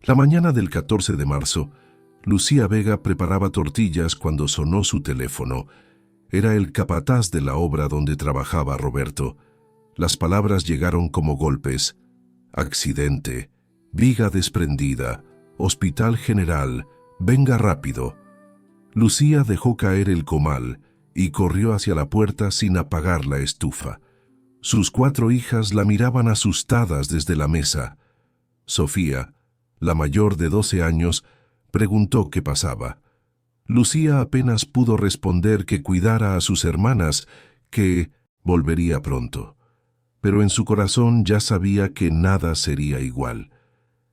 La mañana del 14 de marzo, Lucía Vega preparaba tortillas cuando sonó su teléfono. Era el capataz de la obra donde trabajaba Roberto. Las palabras llegaron como golpes. Accidente, viga desprendida, hospital general, venga rápido. Lucía dejó caer el comal y corrió hacia la puerta sin apagar la estufa. Sus 4 hijas la miraban asustadas desde la mesa. Sofía, la mayor de 12 años, preguntó qué pasaba. Lucía apenas pudo responder que cuidara a sus hermanas, que volvería pronto. Pero en su corazón ya sabía que nada sería igual.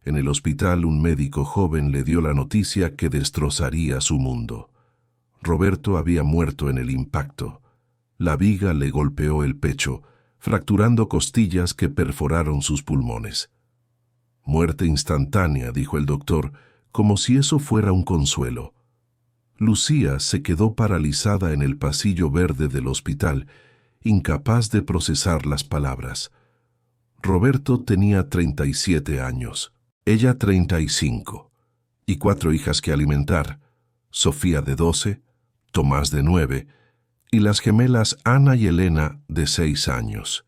En el hospital un médico joven le dio la noticia que destrozaría su mundo. Roberto había muerto en el impacto. La viga le golpeó el pecho, fracturando costillas que perforaron sus pulmones. Muerte instantánea, dijo el doctor, como si eso fuera un consuelo. Lucía se quedó paralizada en el pasillo verde del hospital, incapaz de procesar las palabras. Roberto tenía 37 años, ella 35, y 4 hijas que alimentar, Sofía de 12, Tomás de 9, y las gemelas Ana y Elena de 6 años.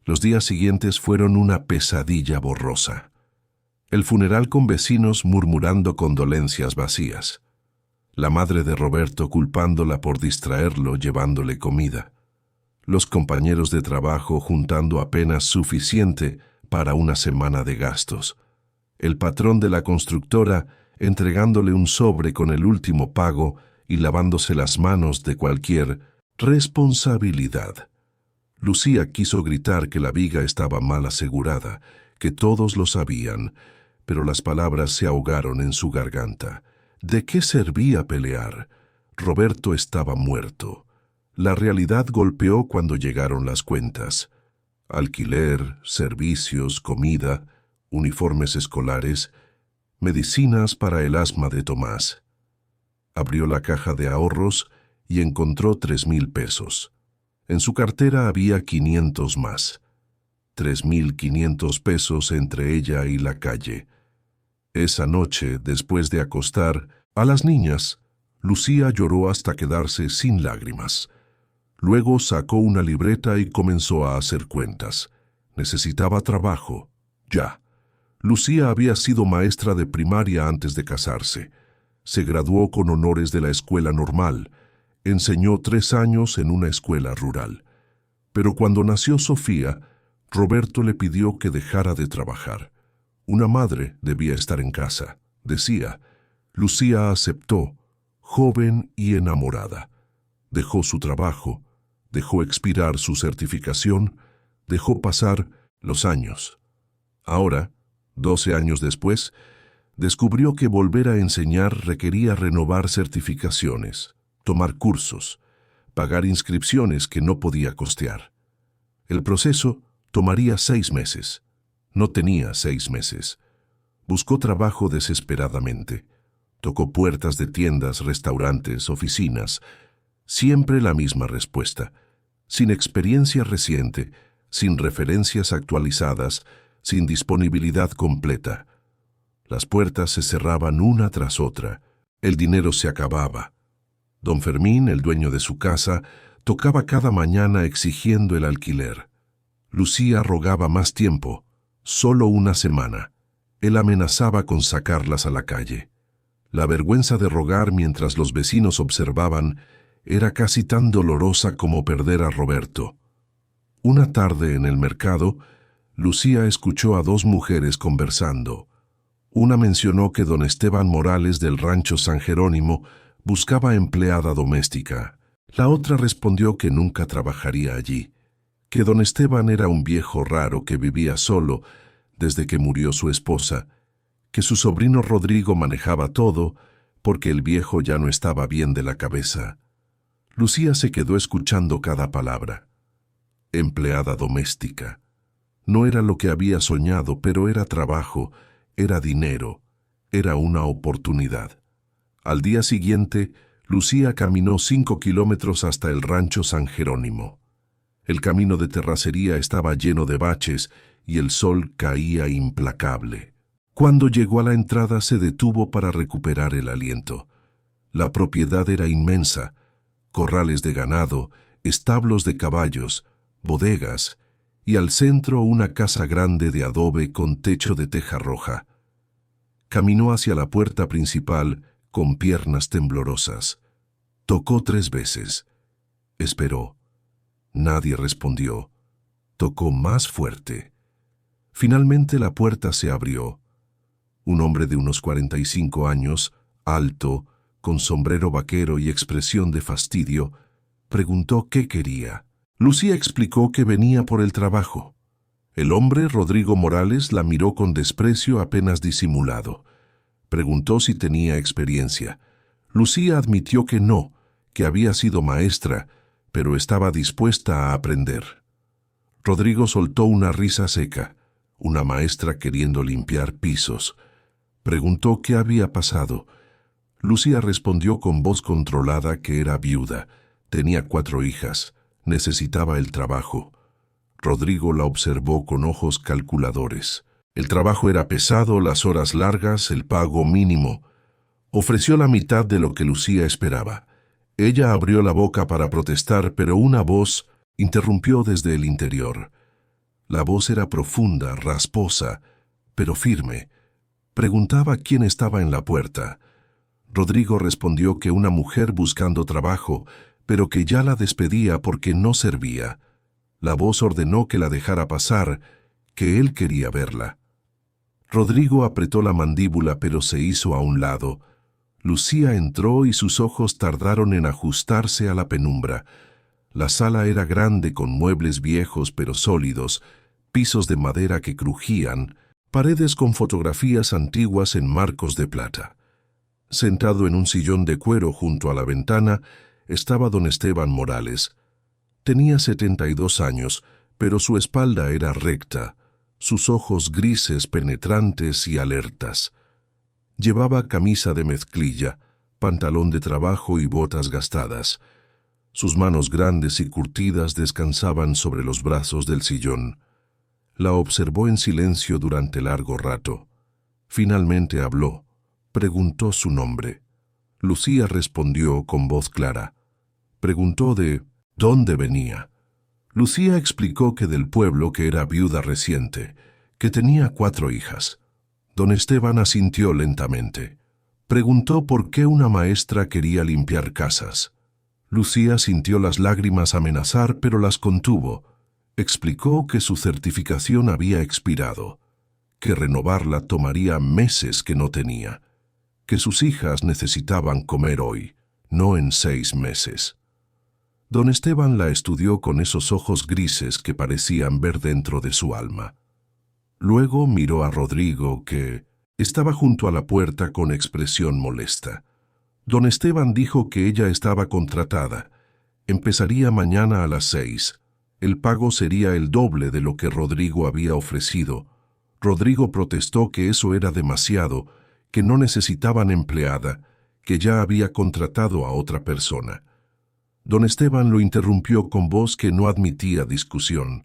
Los días siguientes fueron una pesadilla borrosa. El funeral con vecinos murmurando condolencias vacías. La madre de Roberto culpándola por distraerlo llevándole comida. Los compañeros de trabajo juntando apenas suficiente para una semana de gastos. El patrón de la constructora entregándole un sobre con el último pago y lavándose las manos de cualquier responsabilidad. Lucía quiso gritar que la viga estaba mal asegurada, que todos lo sabían, pero las palabras se ahogaron en su garganta. ¿De qué servía pelear? Roberto estaba muerto. La realidad golpeó cuando llegaron las cuentas. Alquiler, servicios, comida, uniformes escolares, medicinas para el asma de Tomás. Abrió la caja de ahorros y encontró 3,000 pesos. En su cartera había 500 más. 3,500 pesos entre ella y la calle. Esa noche, después de acostar a las niñas, Lucía lloró hasta quedarse sin lágrimas. Luego sacó una libreta y comenzó a hacer cuentas. Necesitaba trabajo, ya. Lucía había sido maestra de primaria antes de casarse. Se graduó con honores de la escuela normal. Enseñó 3 años en una escuela rural. Pero cuando nació Sofía, Roberto le pidió que dejara de trabajar. Una madre debía estar en casa, decía. Lucía aceptó, joven y enamorada. Dejó su trabajo, dejó expirar su certificación, dejó pasar los años. Ahora, 12 años después, descubrió que volver a enseñar requería renovar certificaciones, tomar cursos, pagar inscripciones que no podía costear. El proceso tomaría 6 meses. No tenía 6 meses. Buscó trabajo desesperadamente. Tocó puertas de tiendas, restaurantes, oficinas. Siempre la misma respuesta. Sin experiencia reciente, sin referencias actualizadas, sin disponibilidad completa. Las puertas se cerraban una tras otra. El dinero se acababa. Don Fermín, el dueño de su casa, tocaba cada mañana exigiendo el alquiler. Lucía rogaba más tiempo, solo una semana. Él amenazaba con sacarlas a la calle. La vergüenza de rogar mientras los vecinos observaban era casi tan dolorosa como perder a Roberto. Una tarde en el mercado, Lucía escuchó a 2 mujeres conversando. Una mencionó que don Esteban Morales del rancho San Jerónimo buscaba empleada doméstica. La otra respondió que nunca trabajaría allí, que don Esteban era un viejo raro que vivía solo desde que murió su esposa, que su sobrino Rodrigo manejaba todo porque el viejo ya no estaba bien de la cabeza. Lucía se quedó escuchando cada palabra. Empleada doméstica. No era lo que había soñado, pero era trabajo, era dinero, era una oportunidad. Al día siguiente, Lucía caminó 5 kilómetros hasta el rancho San Jerónimo. El camino de terracería estaba lleno de baches y el sol caía implacable. Cuando llegó a la entrada se detuvo para recuperar el aliento. La propiedad era inmensa: corrales de ganado, establos de caballos, bodegas, y al centro una casa grande de adobe con techo de teja roja. Caminó hacia la puerta principal con piernas temblorosas. Tocó 3 veces. Esperó. Nadie respondió. Tocó más fuerte. Finalmente la puerta se abrió. Un hombre de unos 45 años, alto, con sombrero vaquero y expresión de fastidio, preguntó qué quería. Lucía explicó que venía por el trabajo. El hombre, Rodrigo Morales, la miró con desprecio apenas disimulado. Preguntó si tenía experiencia. Lucía admitió que no, que había sido maestra, pero estaba dispuesta a aprender. Rodrigo soltó una risa seca, una maestra queriendo limpiar pisos. Preguntó qué había pasado. Lucía respondió con voz controlada que era viuda, tenía 4 hijas, necesitaba el trabajo. Rodrigo la observó con ojos calculadores. El trabajo era pesado, las horas largas, el pago mínimo. Ofreció la mitad de lo que Lucía esperaba. Ella abrió la boca para protestar, pero una voz interrumpió desde el interior. La voz era profunda, rasposa, pero firme. Preguntaba quién estaba en la puerta. Rodrigo respondió que una mujer buscando trabajo, pero que ya la despedía porque no servía. La voz ordenó que la dejara pasar, que él quería verla. Rodrigo apretó la mandíbula, pero se hizo a un lado. Lucía entró y sus ojos tardaron en ajustarse a la penumbra. La sala era grande, con muebles viejos pero sólidos, pisos de madera que crujían, paredes con fotografías antiguas en marcos de plata. Sentado en un sillón de cuero junto a la ventana estaba don Esteban Morales. Tenía 72 años, pero su espalda era recta, sus ojos grises, penetrantes y alertas. Llevaba camisa de mezclilla, pantalón de trabajo y botas gastadas. Sus manos grandes y curtidas descansaban sobre los brazos del sillón. La observó en silencio durante largo rato. Finalmente habló. Preguntó su nombre. Lucía respondió con voz clara. Preguntó de dónde venía. Lucía explicó que del pueblo, que era viuda reciente, que tenía 4 hijas. Don Esteban asintió lentamente. Preguntó por qué una maestra quería limpiar casas. Lucía sintió las lágrimas amenazar, pero las contuvo. Explicó que su certificación había expirado, que renovarla tomaría meses que no tenía, que sus hijas necesitaban comer hoy, no en 6 meses. Don Esteban la estudió con esos ojos grises que parecían ver dentro de su alma. Luego miró a Rodrigo, que estaba junto a la puerta con expresión molesta. Don Esteban dijo que ella estaba contratada. Empezaría mañana a las 6. El pago sería el doble de lo que Rodrigo había ofrecido. Rodrigo protestó que eso era demasiado, que no necesitaban empleada, que ya había contratado a otra persona. Don Esteban lo interrumpió con voz que no admitía discusión.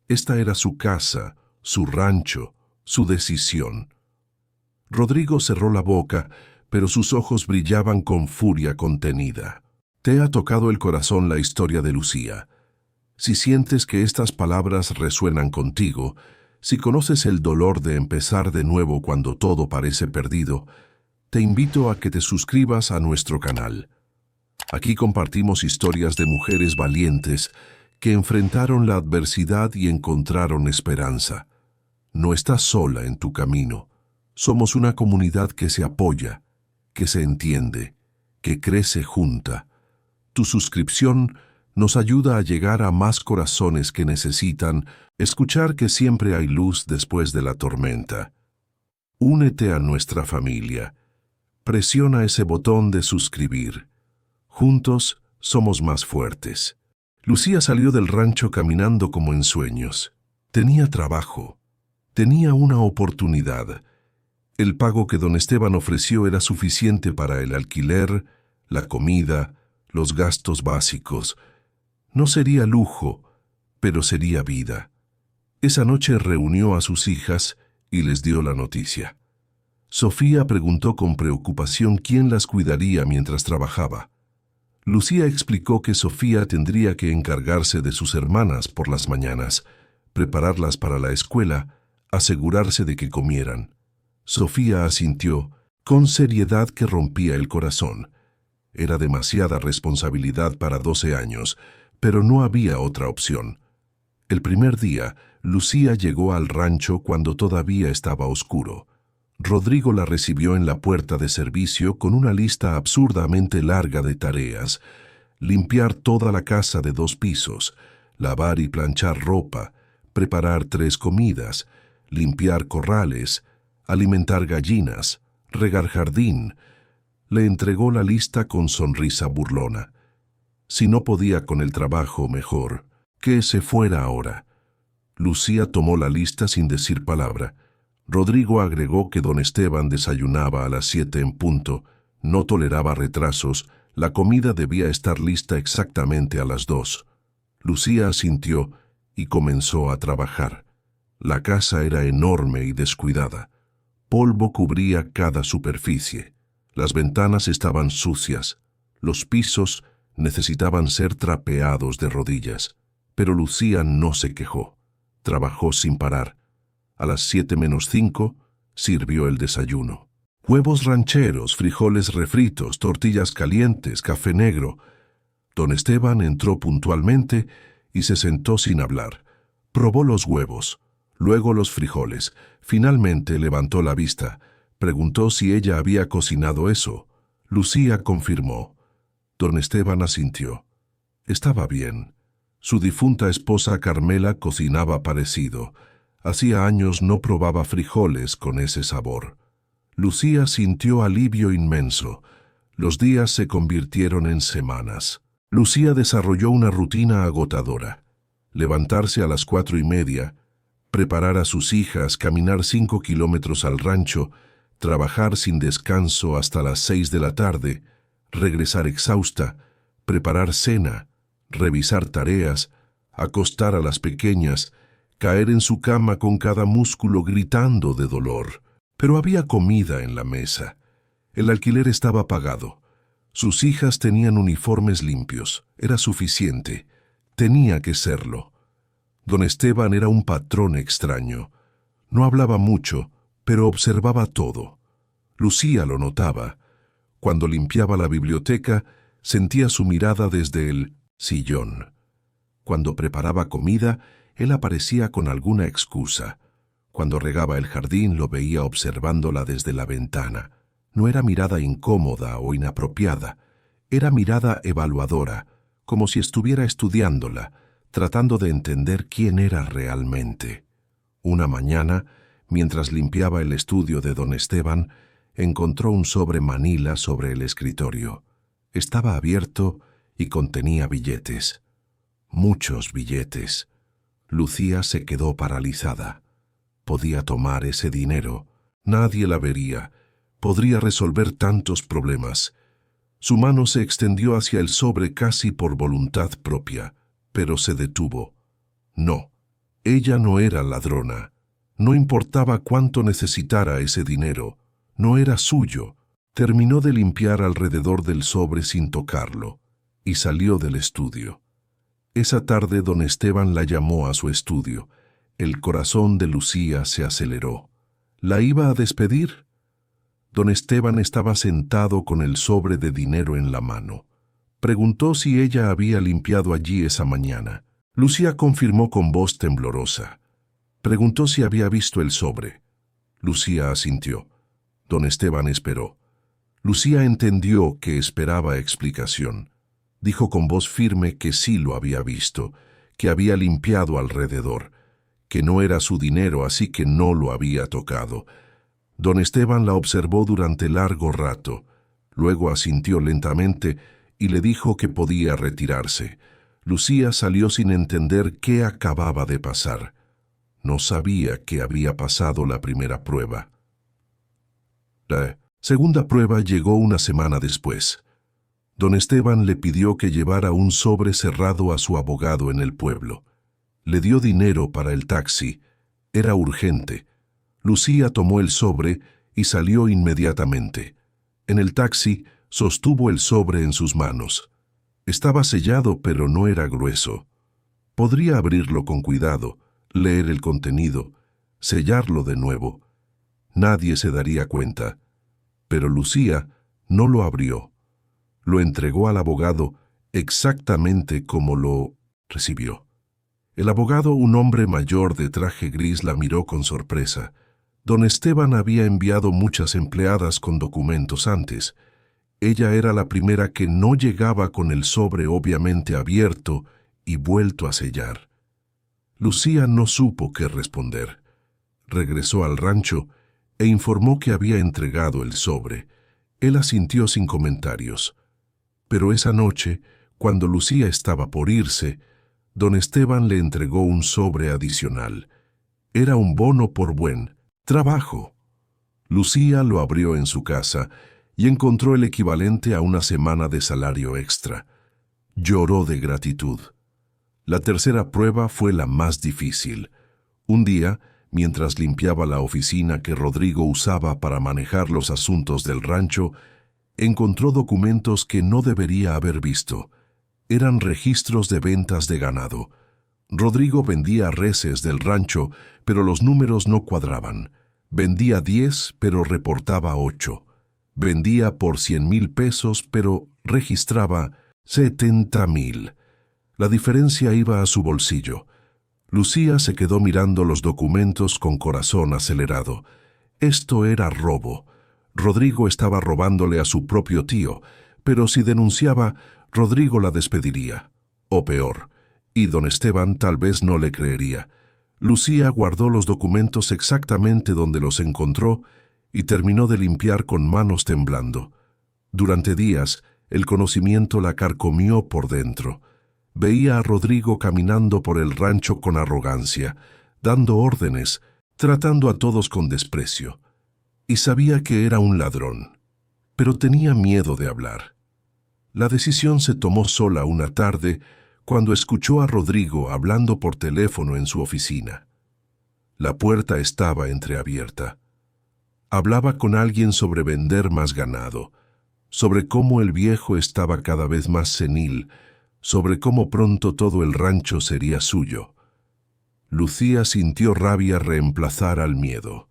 Esta era su casa, su rancho, su decisión. Rodrigo cerró la boca, pero sus ojos brillaban con furia contenida. Te ha tocado el corazón la historia de Lucía. Si sientes que estas palabras resuenan contigo, si conoces el dolor de empezar de nuevo cuando todo parece perdido, te invito a que te suscribas a nuestro canal. Aquí compartimos historias de mujeres valientes que enfrentaron la adversidad y encontraron esperanza. No estás sola en tu camino. Somos una comunidad que se apoya, que se entiende, que crece junta. Tu suscripción nos ayuda a llegar a más corazones que necesitan escuchar que siempre hay luz después de la tormenta. Únete a nuestra familia. Presiona ese botón de suscribir. Juntos somos más fuertes. Lucía salió del rancho caminando como en sueños. Tenía trabajo. Tenía una oportunidad. El pago que don Esteban ofreció era suficiente para el alquiler, la comida, los gastos básicos. No sería lujo, pero sería vida. Esa noche reunió a sus hijas y les dio la noticia. Sofía preguntó con preocupación quién las cuidaría mientras trabajaba. Lucía explicó que Sofía tendría que encargarse de sus hermanas por las mañanas, prepararlas para la escuela, asegurarse de que comieran. Sofía asintió, con seriedad que rompía el corazón. Era demasiada responsabilidad para 12 años, pero no había otra opción. El primer día, Lucía llegó al rancho cuando todavía estaba oscuro. Rodrigo la recibió en la puerta de servicio con una lista absurdamente larga de tareas: limpiar toda la casa de 2 pisos, lavar y planchar ropa, preparar 3 comidas, limpiar corrales, alimentar gallinas, regar jardín. Le entregó la lista con sonrisa burlona. Si no podía con el trabajo, mejor que se fuera ahora. Lucía tomó la lista sin decir palabra. Rodrigo agregó que don Esteban desayunaba a las 7 en punto, no toleraba retrasos, la comida debía estar lista exactamente a las 2. Lucía asintió y comenzó a trabajar. La casa era enorme y descuidada. Polvo cubría cada superficie. Las ventanas estaban sucias. Los pisos necesitaban ser trapeados de rodillas. Pero Lucía no se quejó. Trabajó sin parar. A las 7:05 sirvió el desayuno. Huevos rancheros, frijoles refritos, tortillas calientes, café negro. Don Esteban entró puntualmente y se sentó sin hablar. Probó los huevos, luego los frijoles. Finalmente levantó la vista. Preguntó si ella había cocinado eso. Lucía confirmó. Don Esteban asintió. Estaba bien. Su difunta esposa Carmela cocinaba parecido. Hacía años no probaba frijoles con ese sabor. Lucía sintió alivio inmenso. Los días se convirtieron en semanas. Lucía desarrolló una rutina agotadora. Levantarse a las 4:30, preparar a sus hijas, caminar 5 kilómetros al rancho, trabajar sin descanso hasta las 6 de la tarde, regresar exhausta, preparar cena, revisar tareas, acostar a las pequeñas, caer en su cama con cada músculo gritando de dolor. Pero había comida en la mesa. El alquiler estaba pagado. Sus hijas tenían uniformes limpios. Era suficiente. Tenía que serlo. Don Esteban era un patrón extraño. No hablaba mucho, pero observaba todo. Lucía lo notaba. Cuando limpiaba la biblioteca, sentía su mirada desde el sillón. Cuando preparaba comida, él aparecía con alguna excusa. Cuando regaba el jardín, lo veía observándola desde la ventana. No era mirada incómoda o inapropiada. Era mirada evaluadora, como si estuviera estudiándola, tratando de entender quién era realmente. Una mañana, mientras limpiaba el estudio de don Esteban, encontró un sobre manila sobre el escritorio. Estaba abierto y contenía billetes. Muchos billetes. Lucía se quedó paralizada. Podía tomar ese dinero. Nadie la vería. Podría resolver tantos problemas. Su mano se extendió hacia el sobre casi por voluntad propia, pero se detuvo. No, ella no era ladrona. No importaba cuánto necesitara ese dinero. No era suyo. Terminó de limpiar alrededor del sobre sin tocarlo y salió del estudio. Esa tarde don Esteban la llamó a su estudio. El corazón de Lucía se aceleró. ¿La iba a despedir? Don Esteban estaba sentado con el sobre de dinero en la mano. Preguntó si ella había limpiado allí esa mañana. Lucía confirmó con voz temblorosa. Preguntó si había visto el sobre. Lucía asintió. Don Esteban esperó. Lucía entendió que esperaba explicación. Dijo con voz firme que sí lo había visto, que había limpiado alrededor, que no era su dinero, así que no lo había tocado. Don Esteban la observó durante largo rato, luego asintió lentamente y le dijo que podía retirarse. Lucía salió sin entender qué acababa de pasar. No sabía que había pasado la primera prueba. La segunda prueba llegó una semana después. Don Esteban le pidió que llevara un sobre cerrado a su abogado en el pueblo. Le dio dinero para el taxi. Era urgente. Lucía tomó el sobre y salió inmediatamente. En el taxi sostuvo el sobre en sus manos. Estaba sellado, pero no era grueso. Podría abrirlo con cuidado, leer el contenido, sellarlo de nuevo. Nadie se daría cuenta. Pero Lucía no lo abrió. Lo entregó al abogado exactamente como lo recibió. El abogado, un hombre mayor de traje gris, la miró con sorpresa. Don Esteban había enviado muchas empleadas con documentos antes. Ella era la primera que no llegaba con el sobre obviamente abierto y vuelto a sellar. Lucía no supo qué responder. Regresó al rancho e informó que había entregado el sobre. Él asintió sin comentarios. Pero esa noche, cuando Lucía estaba por irse, don Esteban le entregó un sobre adicional. Era un bono por buen trabajo. Lucía lo abrió en su casa y encontró el equivalente a una semana de salario extra. Lloró de gratitud. La tercera prueba fue la más difícil. Un día, mientras limpiaba la oficina que Rodrigo usaba para manejar los asuntos del rancho, encontró documentos que no debería haber visto. Eran registros de ventas de ganado. Rodrigo vendía reses del rancho, pero los números no cuadraban. Vendía 10, pero reportaba 8. Vendía por 100,000 pesos, pero registraba 70,000. La diferencia iba a su bolsillo. Lucía se quedó mirando los documentos con corazón acelerado. Esto era robo. Rodrigo estaba robándole a su propio tío, pero si denunciaba, Rodrigo la despediría. O peor, y don Esteban tal vez no le creería. Lucía guardó los documentos exactamente donde los encontró y terminó de limpiar con manos temblando. Durante días, el conocimiento la carcomió por dentro. Veía a Rodrigo caminando por el rancho con arrogancia, dando órdenes, tratando a todos con desprecio. Y sabía que era un ladrón, pero tenía miedo de hablar. La decisión se tomó sola una tarde cuando escuchó a Rodrigo hablando por teléfono en su oficina. La puerta estaba entreabierta. Hablaba con alguien sobre vender más ganado, sobre cómo el viejo estaba cada vez más senil, sobre cómo pronto todo el rancho sería suyo. Lucía sintió rabia reemplazar al miedo.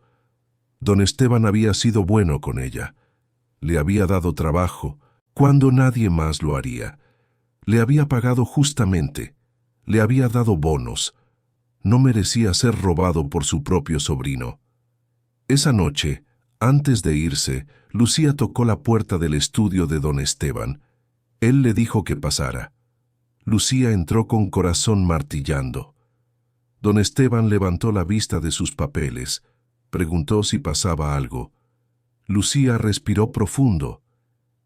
Don Esteban había sido bueno con ella. Le había dado trabajo cuando nadie más lo haría. Le había pagado justamente. Le había dado bonos. No merecía ser robado por su propio sobrino. Esa noche, antes de irse, Lucía tocó la puerta del estudio de don Esteban. Él le dijo que pasara. Lucía entró con corazón martillando. Don Esteban levantó la vista de sus papeles. Preguntó si pasaba algo. Lucía respiró profundo.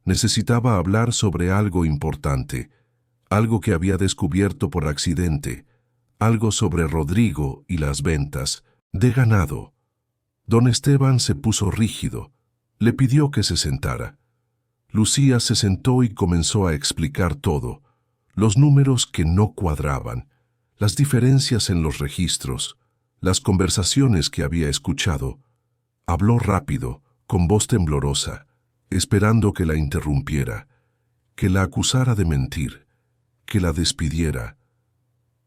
Necesitaba hablar sobre algo importante, algo que había descubierto por accidente, algo sobre Rodrigo y las ventas de ganado. Don Esteban se puso rígido. Le pidió que se sentara. Lucía se sentó y comenzó a explicar todo. Los números que no cuadraban, las diferencias en los registros, las conversaciones que había escuchado. Habló rápido, con voz temblorosa, esperando que la interrumpiera, que la acusara de mentir, que la despidiera.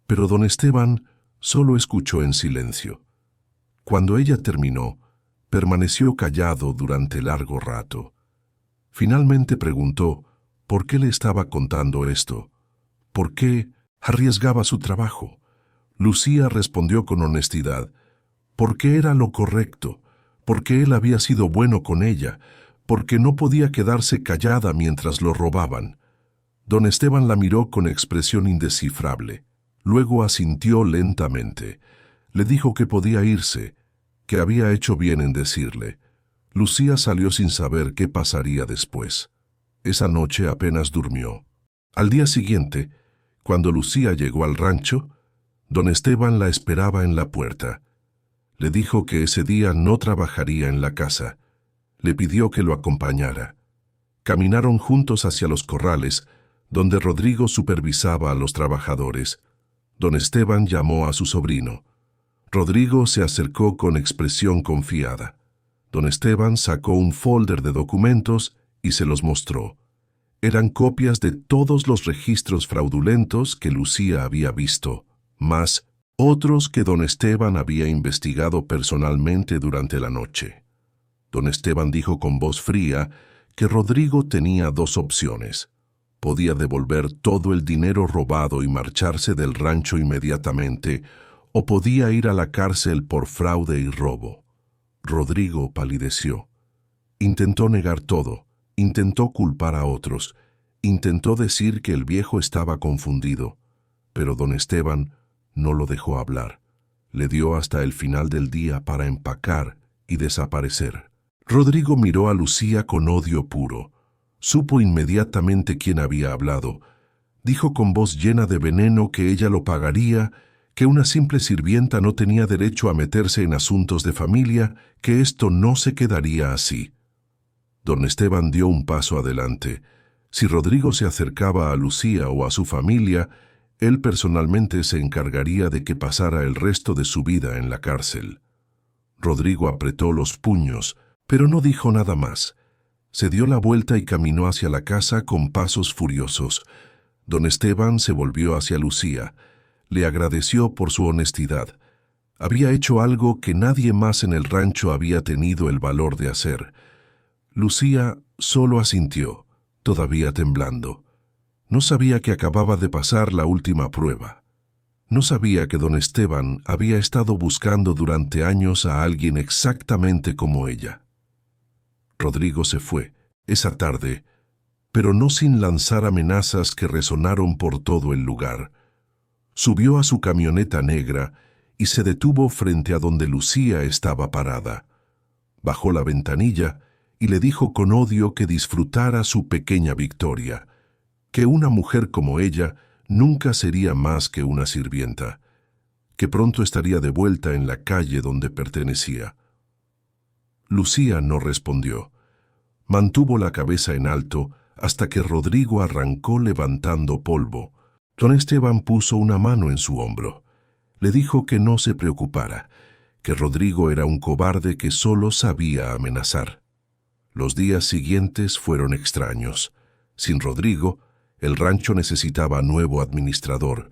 Pero don Esteban solo escuchó en silencio. Cuando ella terminó, permaneció callado durante largo rato. Finalmente preguntó por qué le estaba contando esto. ¿Por qué arriesgaba su trabajo? Lucía respondió con honestidad, porque era lo correcto, porque él había sido bueno con ella, porque no podía quedarse callada mientras lo robaban. Don Esteban la miró con expresión indescifrable. Luego asintió lentamente. Le dijo que podía irse, que había hecho bien en decirle. Lucía salió sin saber qué pasaría después. Esa noche apenas durmió. Al día siguiente, cuando Lucía llegó al rancho, don Esteban la esperaba en la puerta. Le dijo que ese día no trabajaría en la casa. Le pidió que lo acompañara. Caminaron juntos hacia los corrales, donde Rodrigo supervisaba a los trabajadores. Don Esteban llamó a su sobrino. Rodrigo se acercó con expresión confiada. Don Esteban sacó un folder de documentos y se los mostró. Eran copias de todos los registros fraudulentos que Lucía había visto, más otros que don Esteban había investigado personalmente durante la noche. Don Esteban dijo con voz fría que Rodrigo tenía dos opciones. Podía devolver todo el dinero robado y marcharse del rancho inmediatamente, o podía ir a la cárcel por fraude y robo. Rodrigo palideció. Intentó negar todo, intentó culpar a otros, intentó decir que el viejo estaba confundido, pero don Esteban no lo dejó hablar. Le dio hasta el final del día para empacar y desaparecer. Rodrigo miró a Lucía con odio puro. Supo inmediatamente quién había hablado. Dijo con voz llena de veneno que ella lo pagaría, que una simple sirvienta no tenía derecho a meterse en asuntos de familia, que esto no se quedaría así. Don Esteban dio un paso adelante. Si Rodrigo se acercaba a Lucía o a su familia, él personalmente se encargaría de que pasara el resto de su vida en la cárcel. Rodrigo apretó los puños, pero no dijo nada más. Se dio la vuelta y caminó hacia la casa con pasos furiosos. Don Esteban se volvió hacia Lucía. Le agradeció por su honestidad. Había hecho algo que nadie más en el rancho había tenido el valor de hacer. Lucía solo asintió, todavía temblando. No sabía que acababa de pasar la última prueba. No sabía que don Esteban había estado buscando durante años a alguien exactamente como ella. Rodrigo se fue, esa tarde, pero no sin lanzar amenazas que resonaron por todo el lugar. Subió a su camioneta negra y se detuvo frente a donde Lucía estaba parada. Bajó la ventanilla y le dijo con odio que disfrutara su pequeña victoria, que una mujer como ella nunca sería más que una sirvienta, que pronto estaría de vuelta en la calle donde pertenecía. Lucía no respondió. Mantuvo la cabeza en alto hasta que Rodrigo arrancó levantando polvo. Don Esteban puso una mano en su hombro. Le dijo que no se preocupara, que Rodrigo era un cobarde que solo sabía amenazar. Los días siguientes fueron extraños. Sin Rodrigo, el rancho necesitaba nuevo administrador.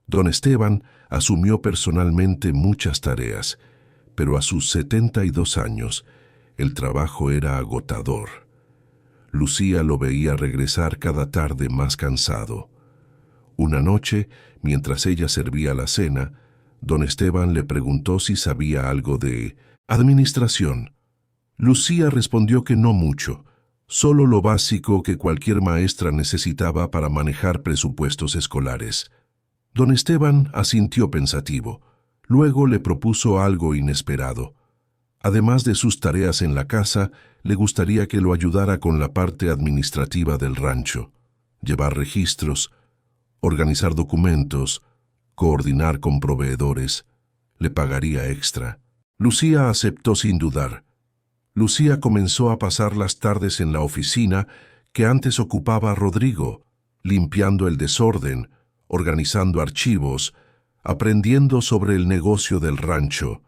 Don Esteban asumió personalmente muchas tareas, pero a sus 72 años, el trabajo era agotador. Lucía lo veía regresar cada tarde más cansado. Una noche, mientras ella servía la cena, don Esteban le preguntó si sabía algo de administración. Lucía respondió que no mucho, solo lo básico que cualquier maestra necesitaba para manejar presupuestos escolares. Don Esteban asintió pensativo. Luego le propuso algo inesperado. Además de sus tareas en la casa, le gustaría que lo ayudara con la parte administrativa del rancho, llevar registros, organizar documentos, coordinar con proveedores. Le pagaría extra. Lucía aceptó sin dudar. Lucía comenzó a pasar las tardes en la oficina que antes ocupaba Rodrigo, limpiando el desorden, organizando archivos, aprendiendo sobre el negocio del rancho.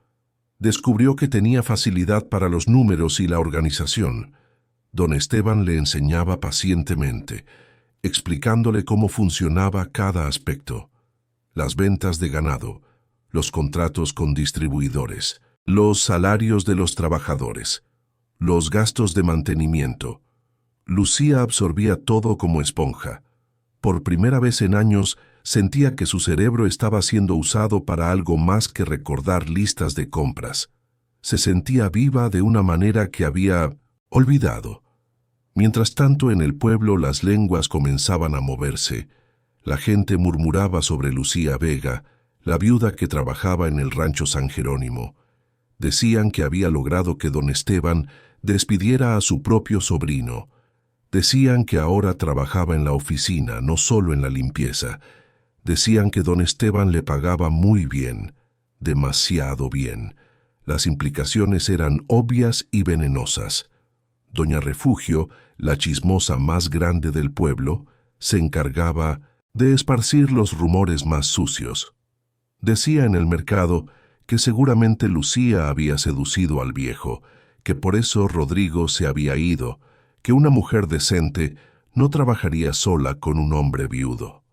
Descubrió que tenía facilidad para los números y la organización. Don Esteban le enseñaba pacientemente, explicándole cómo funcionaba cada aspecto: las ventas de ganado, los contratos con distribuidores, los salarios de los trabajadores, los gastos de mantenimiento. Lucía absorbía todo como esponja. Por primera vez en años sentía que su cerebro estaba siendo usado para algo más que recordar listas de compras. Se sentía viva de una manera que había olvidado. Mientras tanto, en el pueblo las lenguas comenzaban a moverse. La gente murmuraba sobre Lucía Vega, la viuda que trabajaba en el rancho San Jerónimo. Decían que había logrado que don Esteban despidiera a su propio sobrino. Decían que ahora trabajaba en la oficina, no solo en la limpieza. Decían que don Esteban le pagaba muy bien, demasiado bien. Las implicaciones eran obvias y venenosas. Doña Refugio, la chismosa más grande del pueblo, se encargaba de esparcir los rumores más sucios. Decía en el mercado que seguramente Lucía había seducido al viejo, que por eso Rodrigo se había ido, que una mujer decente no trabajaría sola con un hombre viudo.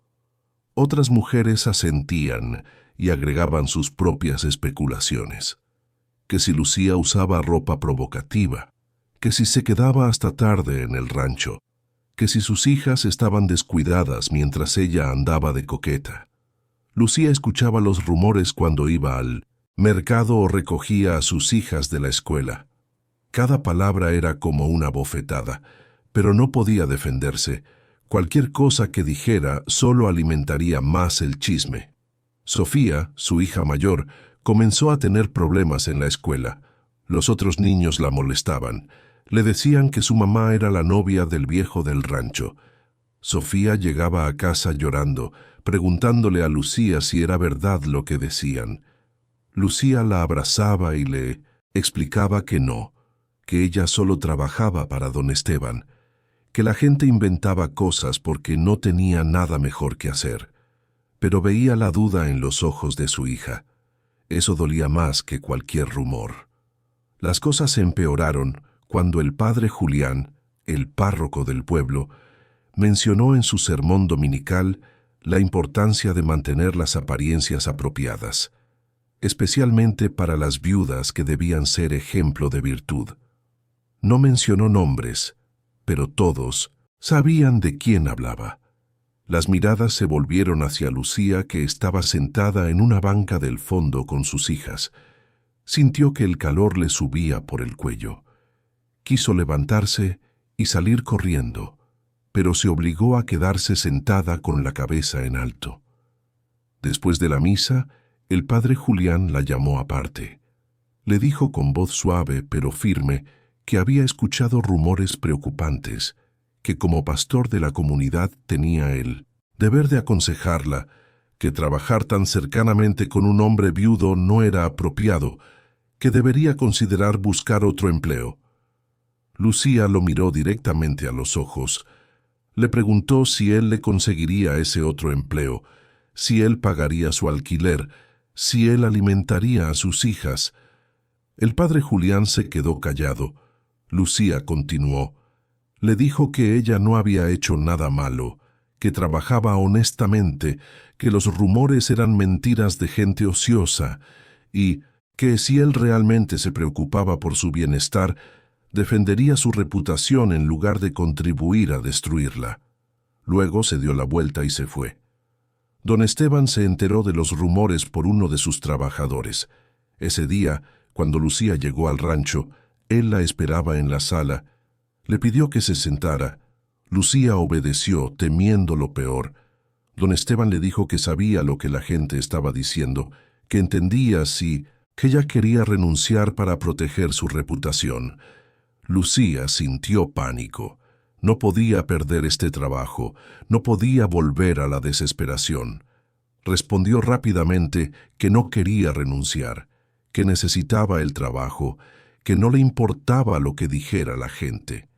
Otras mujeres asentían y agregaban sus propias especulaciones. Que si Lucía usaba ropa provocativa, que si se quedaba hasta tarde en el rancho, que si sus hijas estaban descuidadas mientras ella andaba de coqueta. Lucía escuchaba los rumores cuando iba al mercado o recogía a sus hijas de la escuela. Cada palabra era como una bofetada, pero no podía defenderse. Cualquier cosa que dijera solo alimentaría más el chisme. Sofía, su hija mayor, comenzó a tener problemas en la escuela. Los otros niños la molestaban. Le decían que su mamá era la novia del viejo del rancho. Sofía llegaba a casa llorando, preguntándole a Lucía si era verdad lo que decían. Lucía la abrazaba y le explicaba que no, que ella solo trabajaba para don Esteban, que la gente inventaba cosas porque no tenía nada mejor que hacer. Pero veía la duda en los ojos de su hija. Eso dolía más que cualquier rumor. Las cosas se empeoraron cuando el padre Julián, el párroco del pueblo, mencionó en su sermón dominical la importancia de mantener las apariencias apropiadas, especialmente para las viudas que debían ser ejemplo de virtud. No mencionó nombres, pero todos sabían de quién hablaba. Las miradas se volvieron hacia Lucía, que estaba sentada en una banca del fondo con sus hijas. Sintió que el calor le subía por el cuello. Quiso levantarse y salir corriendo, pero se obligó a quedarse sentada con la cabeza en alto. Después de la misa, el padre Julián la llamó aparte. Le dijo con voz suave pero firme que había escuchado rumores preocupantes, que como pastor de la comunidad tenía el deber de aconsejarla, que trabajar tan cercanamente con un hombre viudo no era apropiado, que debería considerar buscar otro empleo. Lucía lo miró directamente a los ojos. Le preguntó si él le conseguiría ese otro empleo, si él pagaría su alquiler, si él alimentaría a sus hijas. El padre Julián se quedó callado. Lucía continuó. Le dijo que ella no había hecho nada malo, que trabajaba honestamente, que los rumores eran mentiras de gente ociosa y que si él realmente se preocupaba por su bienestar, defendería su reputación en lugar de contribuir a destruirla. Luego se dio la vuelta y se fue. Don Esteban se enteró de los rumores por uno de sus trabajadores. Ese día, cuando Lucía llegó al rancho, él la esperaba en la sala. Le pidió que se sentara. Lucía obedeció, temiendo lo peor. Don Esteban le dijo que sabía lo que la gente estaba diciendo, que entendía que ella quería renunciar para proteger su reputación. Lucía sintió pánico. No podía perder este trabajo, no podía volver a la desesperación. Respondió rápidamente que no quería renunciar, que necesitaba el trabajo, que no le importaba lo que dijera la gente.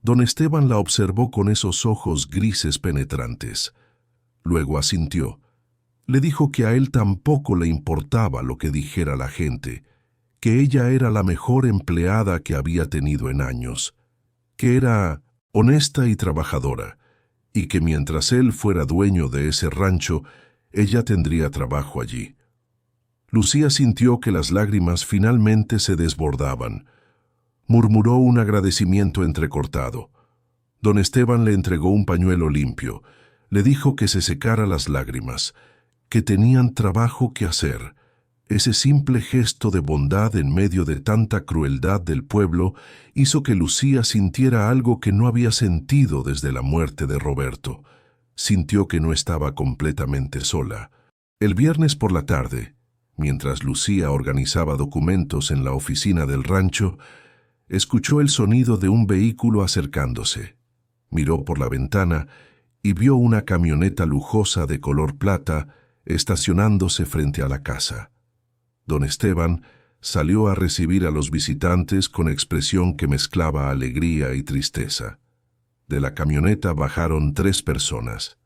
Don Esteban la observó con esos ojos grises penetrantes. Luego asintió. Le dijo que a él tampoco le importaba lo que dijera la gente, que ella era la mejor empleada que había tenido en años, que era honesta y trabajadora, y que mientras él fuera dueño de ese rancho, ella tendría trabajo allí. Lucía sintió que las lágrimas finalmente se desbordaban. Murmuró un agradecimiento entrecortado. Don Esteban le entregó un pañuelo limpio. Le dijo que se secara las lágrimas, que tenían trabajo que hacer. Ese simple gesto de bondad en medio de tanta crueldad del pueblo hizo que Lucía sintiera algo que no había sentido desde la muerte de Roberto. Sintió que no estaba completamente sola. El viernes por la tarde, mientras Lucía organizaba documentos en la oficina del rancho, escuchó el sonido de un vehículo acercándose. Miró por la ventana y vio una camioneta lujosa de color plata estacionándose frente a la casa. Don Esteban salió a recibir a los visitantes con expresión que mezclaba alegría y tristeza. De la camioneta bajaron 3 personas.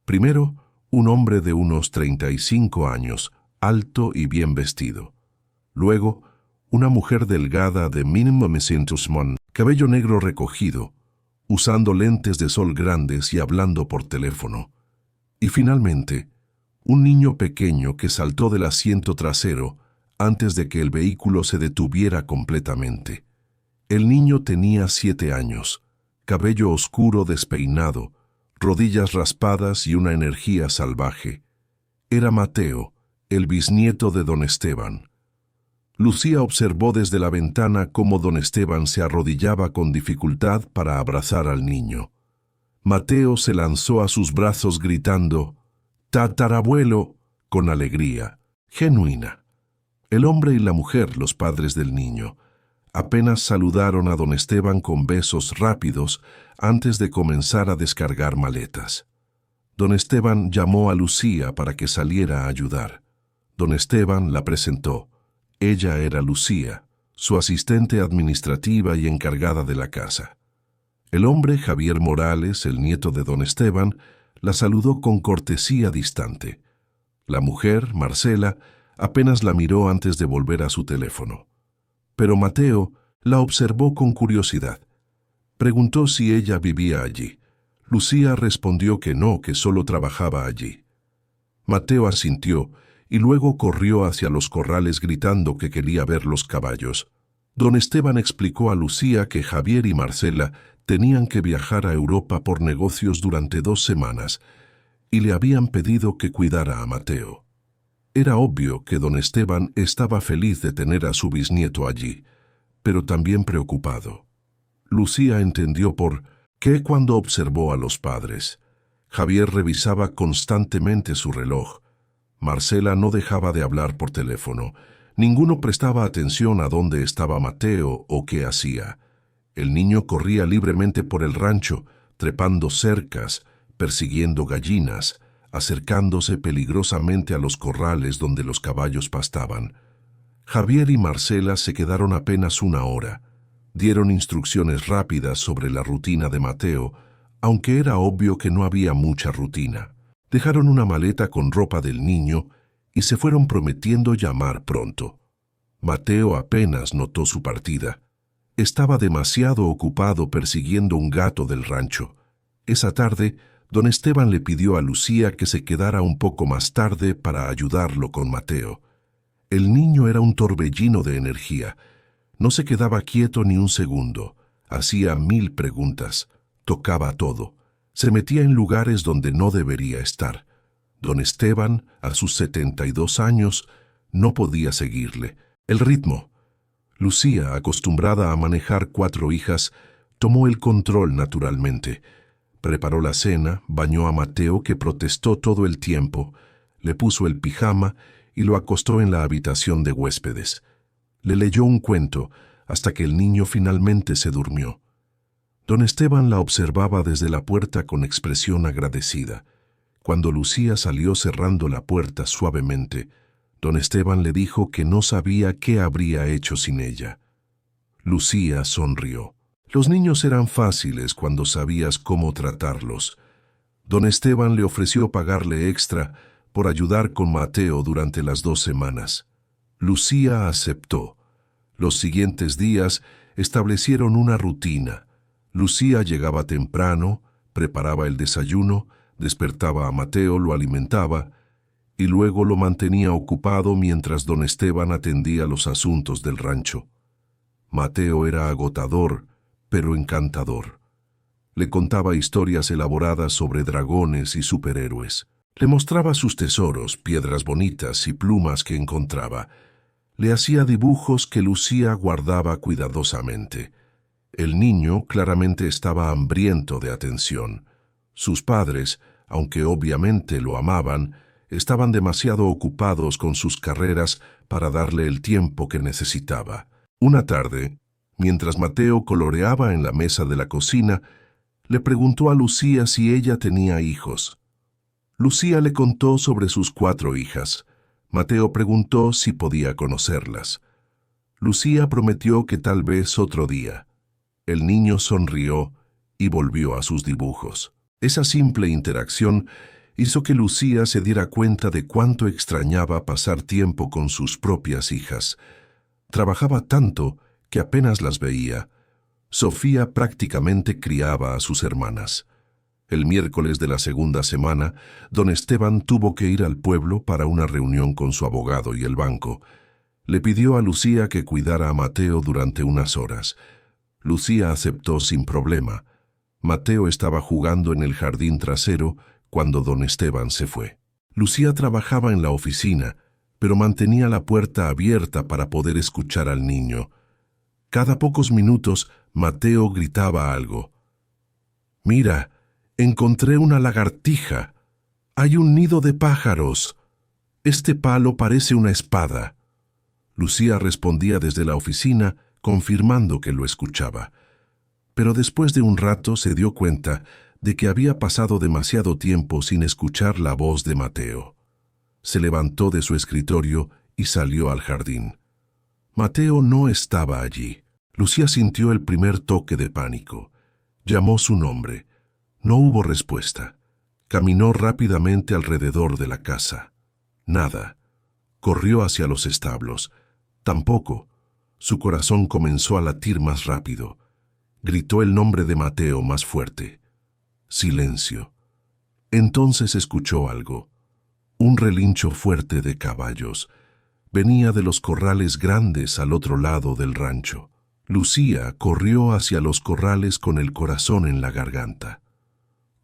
Primero, un hombre de unos 35 años, alto y bien vestido. Luego, una mujer delgada de 1900, cabello negro recogido, usando lentes de sol grandes y hablando por teléfono. Y finalmente, un niño pequeño que saltó del asiento trasero antes de que el vehículo se detuviera completamente. El niño tenía 7 años, cabello oscuro despeinado, rodillas raspadas y una energía salvaje. Era Mateo, el bisnieto de don Esteban. Lucía observó desde la ventana cómo don Esteban se arrodillaba con dificultad para abrazar al niño. Mateo se lanzó a sus brazos gritando, «¡Tatarabuelo!», con alegría, genuina. El hombre y la mujer, los padres del niño, apenas saludaron a don Esteban con besos rápidos antes de comenzar a descargar maletas. Don Esteban llamó a Lucía para que saliera a ayudar. Don Esteban la presentó. Ella era Lucía, su asistente administrativa y encargada de la casa. El hombre, Javier Morales, el nieto de don Esteban, la saludó con cortesía distante. La mujer, Marcela, apenas la miró antes de volver a su teléfono. Pero Mateo la observó con curiosidad. Preguntó si ella vivía allí. Lucía respondió que no, que solo trabajaba allí. Mateo asintió y luego corrió hacia los corrales gritando que quería ver los caballos. Don Esteban explicó a Lucía que Javier y Marcela tenían que viajar a Europa por negocios durante 2 semanas y le habían pedido que cuidara a Mateo. Era obvio que don Esteban estaba feliz de tener a su bisnieto allí, pero también preocupado. Lucía entendió por qué cuando observó a los padres. Javier revisaba constantemente su reloj. Marcela no dejaba de hablar por teléfono. Ninguno prestaba atención a dónde estaba Mateo o qué hacía. El niño corría libremente por el rancho, trepando cercas, persiguiendo gallinas, acercándose peligrosamente a los corrales donde los caballos pastaban. Javier y Marcela se quedaron apenas 1 hora. Dieron instrucciones rápidas sobre la rutina de Mateo, aunque era obvio que no había mucha rutina. Dejaron una maleta con ropa del niño y se fueron prometiendo llamar pronto. Mateo apenas notó su partida. Estaba demasiado ocupado persiguiendo un gato del rancho. Esa tarde, don Esteban le pidió a Lucía que se quedara un poco más tarde para ayudarlo con Mateo. El niño era un torbellino de energía. No se quedaba quieto ni un segundo. Hacía 1000 preguntas. Tocaba todo. Se metía en lugares donde no debería estar. Don Esteban, a sus 72 años, no podía seguirle. El ritmo. Lucía, acostumbrada a manejar 4 hijas, tomó el control naturalmente. Preparó la cena, bañó a Mateo, que protestó todo el tiempo, le puso el pijama y lo acostó en la habitación de huéspedes. Le leyó un cuento hasta que el niño finalmente se durmió. Don Esteban la observaba desde la puerta con expresión agradecida. Cuando Lucía salió cerrando la puerta suavemente, don Esteban le dijo que no sabía qué habría hecho sin ella. Lucía sonrió. Los niños eran fáciles cuando sabías cómo tratarlos. Don Esteban le ofreció pagarle extra por ayudar con Mateo durante las 2 semanas. Lucía aceptó. Los siguientes días establecieron una rutina. Lucía llegaba temprano, preparaba el desayuno, despertaba a Mateo, lo alimentaba y luego lo mantenía ocupado mientras don Esteban atendía los asuntos del rancho. Mateo era agotador, pero encantador. Le contaba historias elaboradas sobre dragones y superhéroes. Le mostraba sus tesoros, piedras bonitas y plumas que encontraba. Le hacía dibujos que Lucía guardaba cuidadosamente. El niño claramente estaba hambriento de atención. Sus padres, aunque obviamente lo amaban, estaban demasiado ocupados con sus carreras para darle el tiempo que necesitaba. Una tarde, mientras Mateo coloreaba en la mesa de la cocina, le preguntó a Lucía si ella tenía hijos. Lucía le contó sobre sus 4 hijas. Mateo preguntó si podía conocerlas. Lucía prometió que tal vez otro día. El niño sonrió y volvió a sus dibujos. Esa simple interacción hizo que Lucía se diera cuenta de cuánto extrañaba pasar tiempo con sus propias hijas. Trabajaba tanto que apenas las veía. Sofía prácticamente criaba a sus hermanas. El miércoles de la segunda semana, don Esteban tuvo que ir al pueblo para una reunión con su abogado y el banco. Le pidió a Lucía que cuidara a Mateo durante unas horas. Lucía aceptó sin problema. Mateo estaba jugando en el jardín trasero cuando don Esteban se fue. Lucía trabajaba en la oficina, pero mantenía la puerta abierta para poder escuchar al niño. Cada pocos minutos, Mateo gritaba algo. «Mira, encontré una lagartija. Hay un nido de pájaros. Este palo parece una espada». Lucía respondía desde la oficina, confirmando que lo escuchaba. Pero después de un rato se dio cuenta de que había pasado demasiado tiempo sin escuchar la voz de Mateo. Se levantó de su escritorio y salió al jardín. Mateo no estaba allí. Lucía sintió el primer toque de pánico. Llamó su nombre. No hubo respuesta. Caminó rápidamente alrededor de la casa. Nada. Corrió hacia los establos. Tampoco. Su corazón comenzó a latir más rápido. Gritó el nombre de Mateo más fuerte. Silencio. Entonces escuchó algo. Un relincho fuerte de caballos. Venía de los corrales grandes al otro lado del rancho. Lucía corrió hacia los corrales con el corazón en la garganta.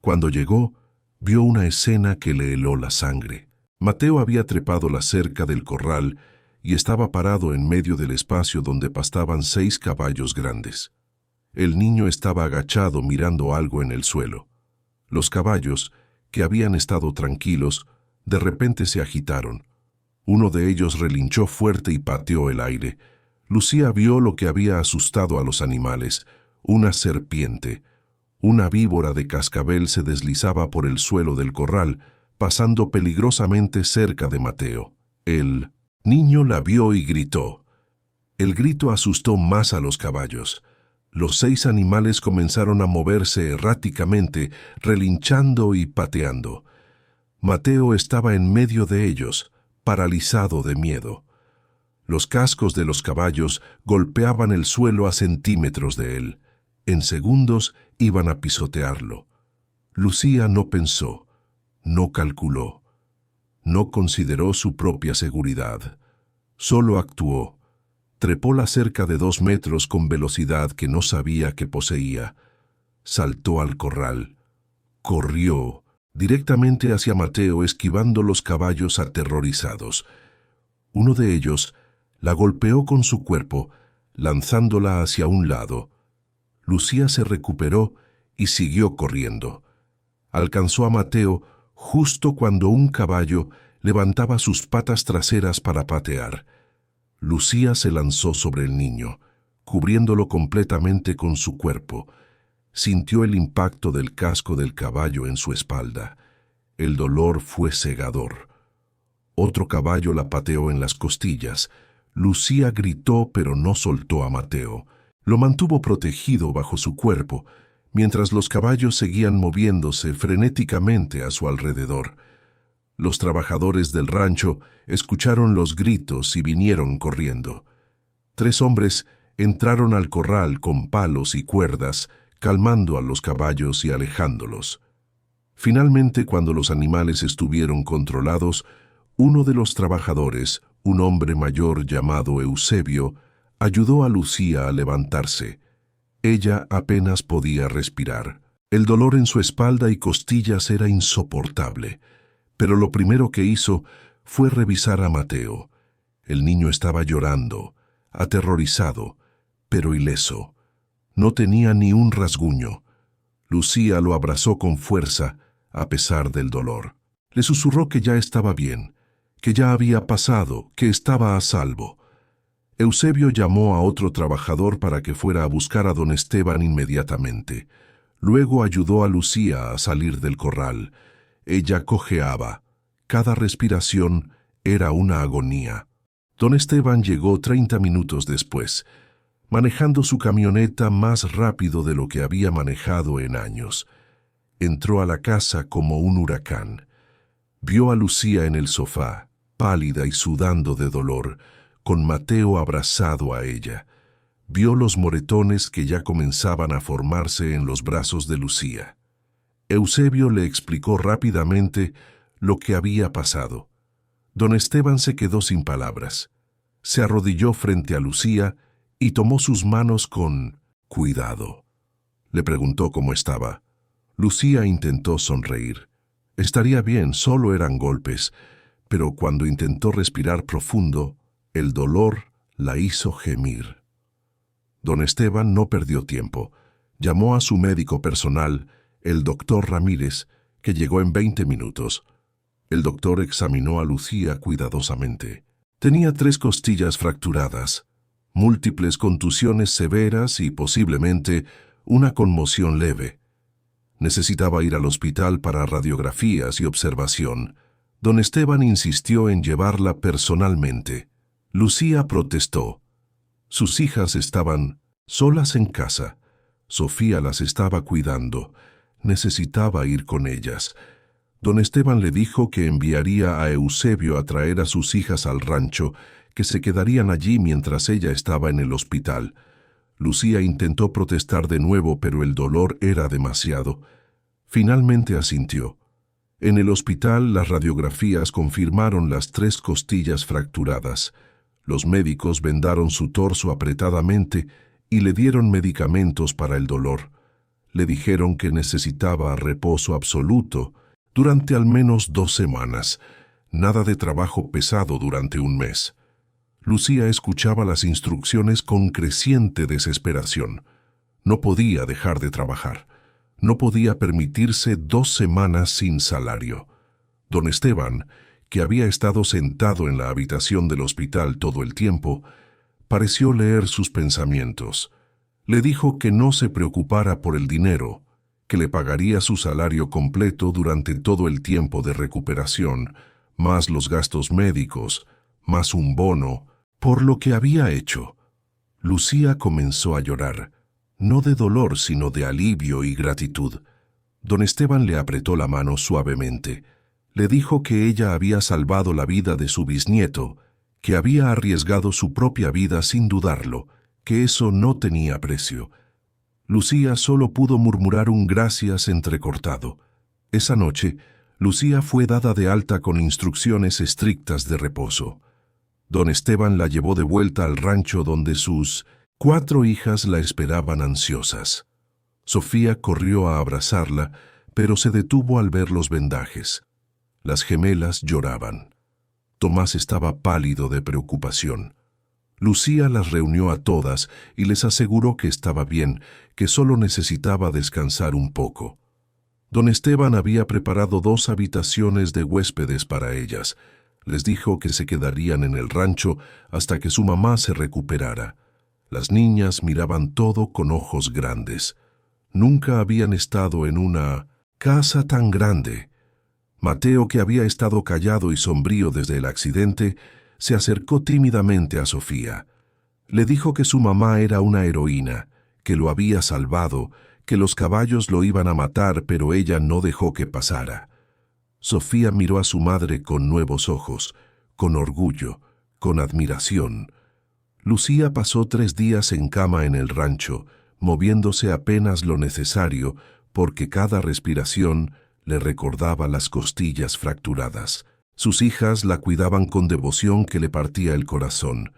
Cuando llegó, vio una escena que le heló la sangre. Mateo había trepado la cerca del corral y estaba parado en medio del espacio donde pastaban 6 caballos grandes. El niño estaba agachado mirando algo en el suelo. Los caballos, que habían estado tranquilos, de repente se agitaron. Uno de ellos relinchó fuerte y pateó el aire. Lucía vio lo que había asustado a los animales, una serpiente. Una víbora de cascabel se deslizaba por el suelo del corral, pasando peligrosamente cerca de Mateo. El niño la vio y gritó. El grito asustó más a los caballos. Los 6 animales comenzaron a moverse erráticamente, relinchando y pateando. Mateo estaba en medio de ellos, paralizado de miedo. Los cascos de los caballos golpeaban el suelo a centímetros de él. En segundos iban a pisotearlo. Lucía no pensó, no calculó, no consideró su propia seguridad. Solo actuó. Trepó la cerca de 2 metros con velocidad que no sabía que poseía. Saltó al corral. Corrió directamente hacia Mateo, esquivando los caballos aterrorizados. Uno de ellos la golpeó con su cuerpo, lanzándola hacia un lado. Lucía se recuperó y siguió corriendo. Alcanzó a Mateo justo cuando un caballo levantaba sus patas traseras para patear. Lucía se lanzó sobre el niño, cubriéndolo completamente con su cuerpo. Sintió el impacto del casco del caballo en su espalda. El dolor fue cegador. Otro caballo la pateó en las costillas. Lucía gritó, pero no soltó a Mateo. Lo mantuvo protegido bajo su cuerpo, mientras los caballos seguían moviéndose frenéticamente a su alrededor. Los trabajadores del rancho escucharon los gritos y vinieron corriendo. 3 hombres entraron al corral con palos y cuerdas, calmando a los caballos y alejándolos. Finalmente, cuando los animales estuvieron controlados, uno de los trabajadores, un hombre mayor llamado Eusebio, ayudó a Lucía a levantarse. Ella apenas podía respirar. El dolor en su espalda y costillas era insoportable, pero lo primero que hizo fue revisar a Mateo. El niño estaba llorando, aterrorizado, pero ileso. No tenía ni un rasguño. Lucía lo abrazó con fuerza, a pesar del dolor. Le susurró que ya estaba bien, que ya había pasado, que estaba a salvo. Eusebio llamó a otro trabajador para que fuera a buscar a don Esteban inmediatamente. Luego ayudó a Lucía a salir del corral. Ella cojeaba. Cada respiración era una agonía. Don Esteban llegó 30 minutos después, manejando su camioneta más rápido de lo que había manejado en años. Entró a la casa como un huracán. Vio a Lucía en el sofá, pálida y sudando de dolor, con Mateo abrazado a ella. Vio los moretones que ya comenzaban a formarse en los brazos de Lucía. Eusebio le explicó rápidamente lo que había pasado. Don Esteban se quedó sin palabras. Se arrodilló frente a Lucía y tomó sus manos con cuidado. Le preguntó cómo estaba. Lucía intentó sonreír. Estaría bien, solo eran golpes, pero cuando intentó respirar profundo, el dolor la hizo gemir. Don Esteban no perdió tiempo. Llamó a su médico personal, el doctor Ramírez, que llegó en 20 minutos. El doctor examinó a Lucía cuidadosamente. Tenía 3 costillas fracturadas, múltiples contusiones severas y posiblemente una conmoción leve. Necesitaba ir al hospital para radiografías y observación. Don Esteban insistió en llevarla personalmente. Lucía protestó. Sus hijas estaban solas en casa. Sofía las estaba cuidando. Necesitaba ir con ellas. Don Esteban le dijo que enviaría a Eusebio a traer a sus hijas al rancho, que se quedarían allí mientras ella estaba en el hospital. Lucía intentó protestar de nuevo, pero el dolor era demasiado. Finalmente asintió. En el hospital, las radiografías confirmaron las 3 costillas fracturadas. Los médicos vendaron su torso apretadamente y le dieron medicamentos para el dolor. Le dijeron que necesitaba reposo absoluto durante al menos 2 semanas, nada de trabajo pesado durante un mes. Lucía escuchaba las instrucciones con creciente desesperación. No podía dejar de trabajar. No podía permitirse 2 semanas sin salario. Don Esteban, que había estado sentado en la habitación del hospital todo el tiempo, pareció leer sus pensamientos. Le dijo que no se preocupara por el dinero, que le pagaría su salario completo durante todo el tiempo de recuperación, más los gastos médicos, más un bono, por lo que había hecho. Lucía comenzó a llorar, no de dolor sino de alivio y gratitud. Don Esteban le apretó la mano suavemente. Le dijo que ella había salvado la vida de su bisnieto, que había arriesgado su propia vida sin dudarlo, que eso no tenía precio. Lucía solo pudo murmurar un gracias entrecortado. Esa noche, Lucía fue dada de alta con instrucciones estrictas de reposo. Don Esteban la llevó de vuelta al rancho donde sus 4 hijas la esperaban ansiosas. Sofía corrió a abrazarla, pero se detuvo al ver los vendajes. Las gemelas lloraban. Tomás estaba pálido de preocupación. Lucía las reunió a todas y les aseguró que estaba bien, que solo necesitaba descansar un poco. Don Esteban había preparado 2 habitaciones de huéspedes para ellas. Les dijo que se quedarían en el rancho hasta que su mamá se recuperara. Las niñas miraban todo con ojos grandes. Nunca habían estado en una casa tan grande. Mateo, que había estado callado y sombrío desde el accidente, se acercó tímidamente a Sofía. Le dijo que su mamá era una heroína, que lo había salvado, que los caballos lo iban a matar, pero ella no dejó que pasara. Sofía miró a su madre con nuevos ojos, con orgullo, con admiración. Lucía pasó 3 días en cama en el rancho, moviéndose apenas lo necesario, porque cada respiración le recordaba las costillas fracturadas. Sus hijas la cuidaban con devoción que le partía el corazón.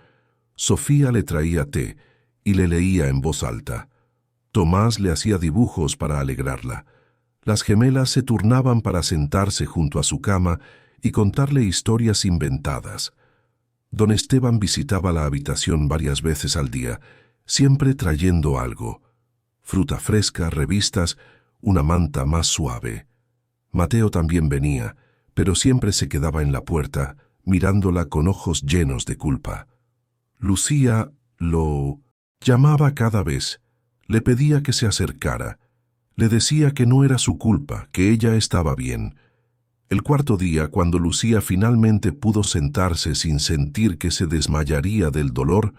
Sofía le traía té y le leía en voz alta. Tomás le hacía dibujos para alegrarla. Las gemelas se turnaban para sentarse junto a su cama y contarle historias inventadas. Don Esteban visitaba la habitación varias veces al día, siempre trayendo algo: fruta fresca, revistas, una manta más suave. Mateo también venía, pero siempre se quedaba en la puerta, mirándola con ojos llenos de culpa. Lucía lo llamaba cada vez, le pedía que se acercara, le decía que no era su culpa, que ella estaba bien. El 4.º día, cuando Lucía finalmente pudo sentarse sin sentir que se desmayaría del dolor,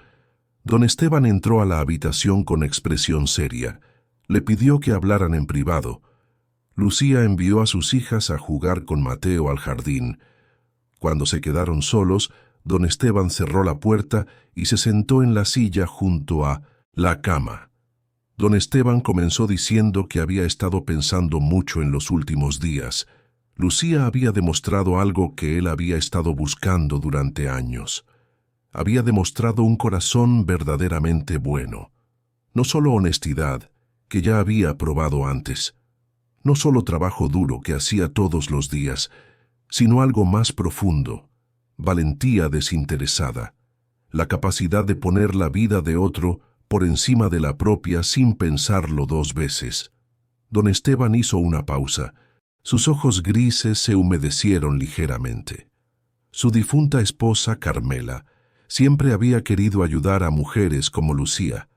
don Esteban entró a la habitación con expresión seria. Le pidió que hablaran en privado. Lucía envió a sus hijas a jugar con Mateo al jardín. Cuando se quedaron solos, Don Esteban cerró la puerta y se sentó en la silla junto a la cama. Don Esteban comenzó diciendo que había estado pensando mucho en los últimos días. Lucía había demostrado algo que él había estado buscando durante años. Había demostrado un corazón verdaderamente bueno. No solo honestidad, que ya había probado antes. No solo trabajo duro que hacía todos los días, sino algo más profundo, valentía desinteresada, la capacidad de poner la vida de otro por encima de la propia sin pensarlo dos veces. Don Esteban hizo una pausa. Sus ojos grises se humedecieron ligeramente. Su difunta esposa, Carmela, siempre había querido ayudar a mujeres como Lucía,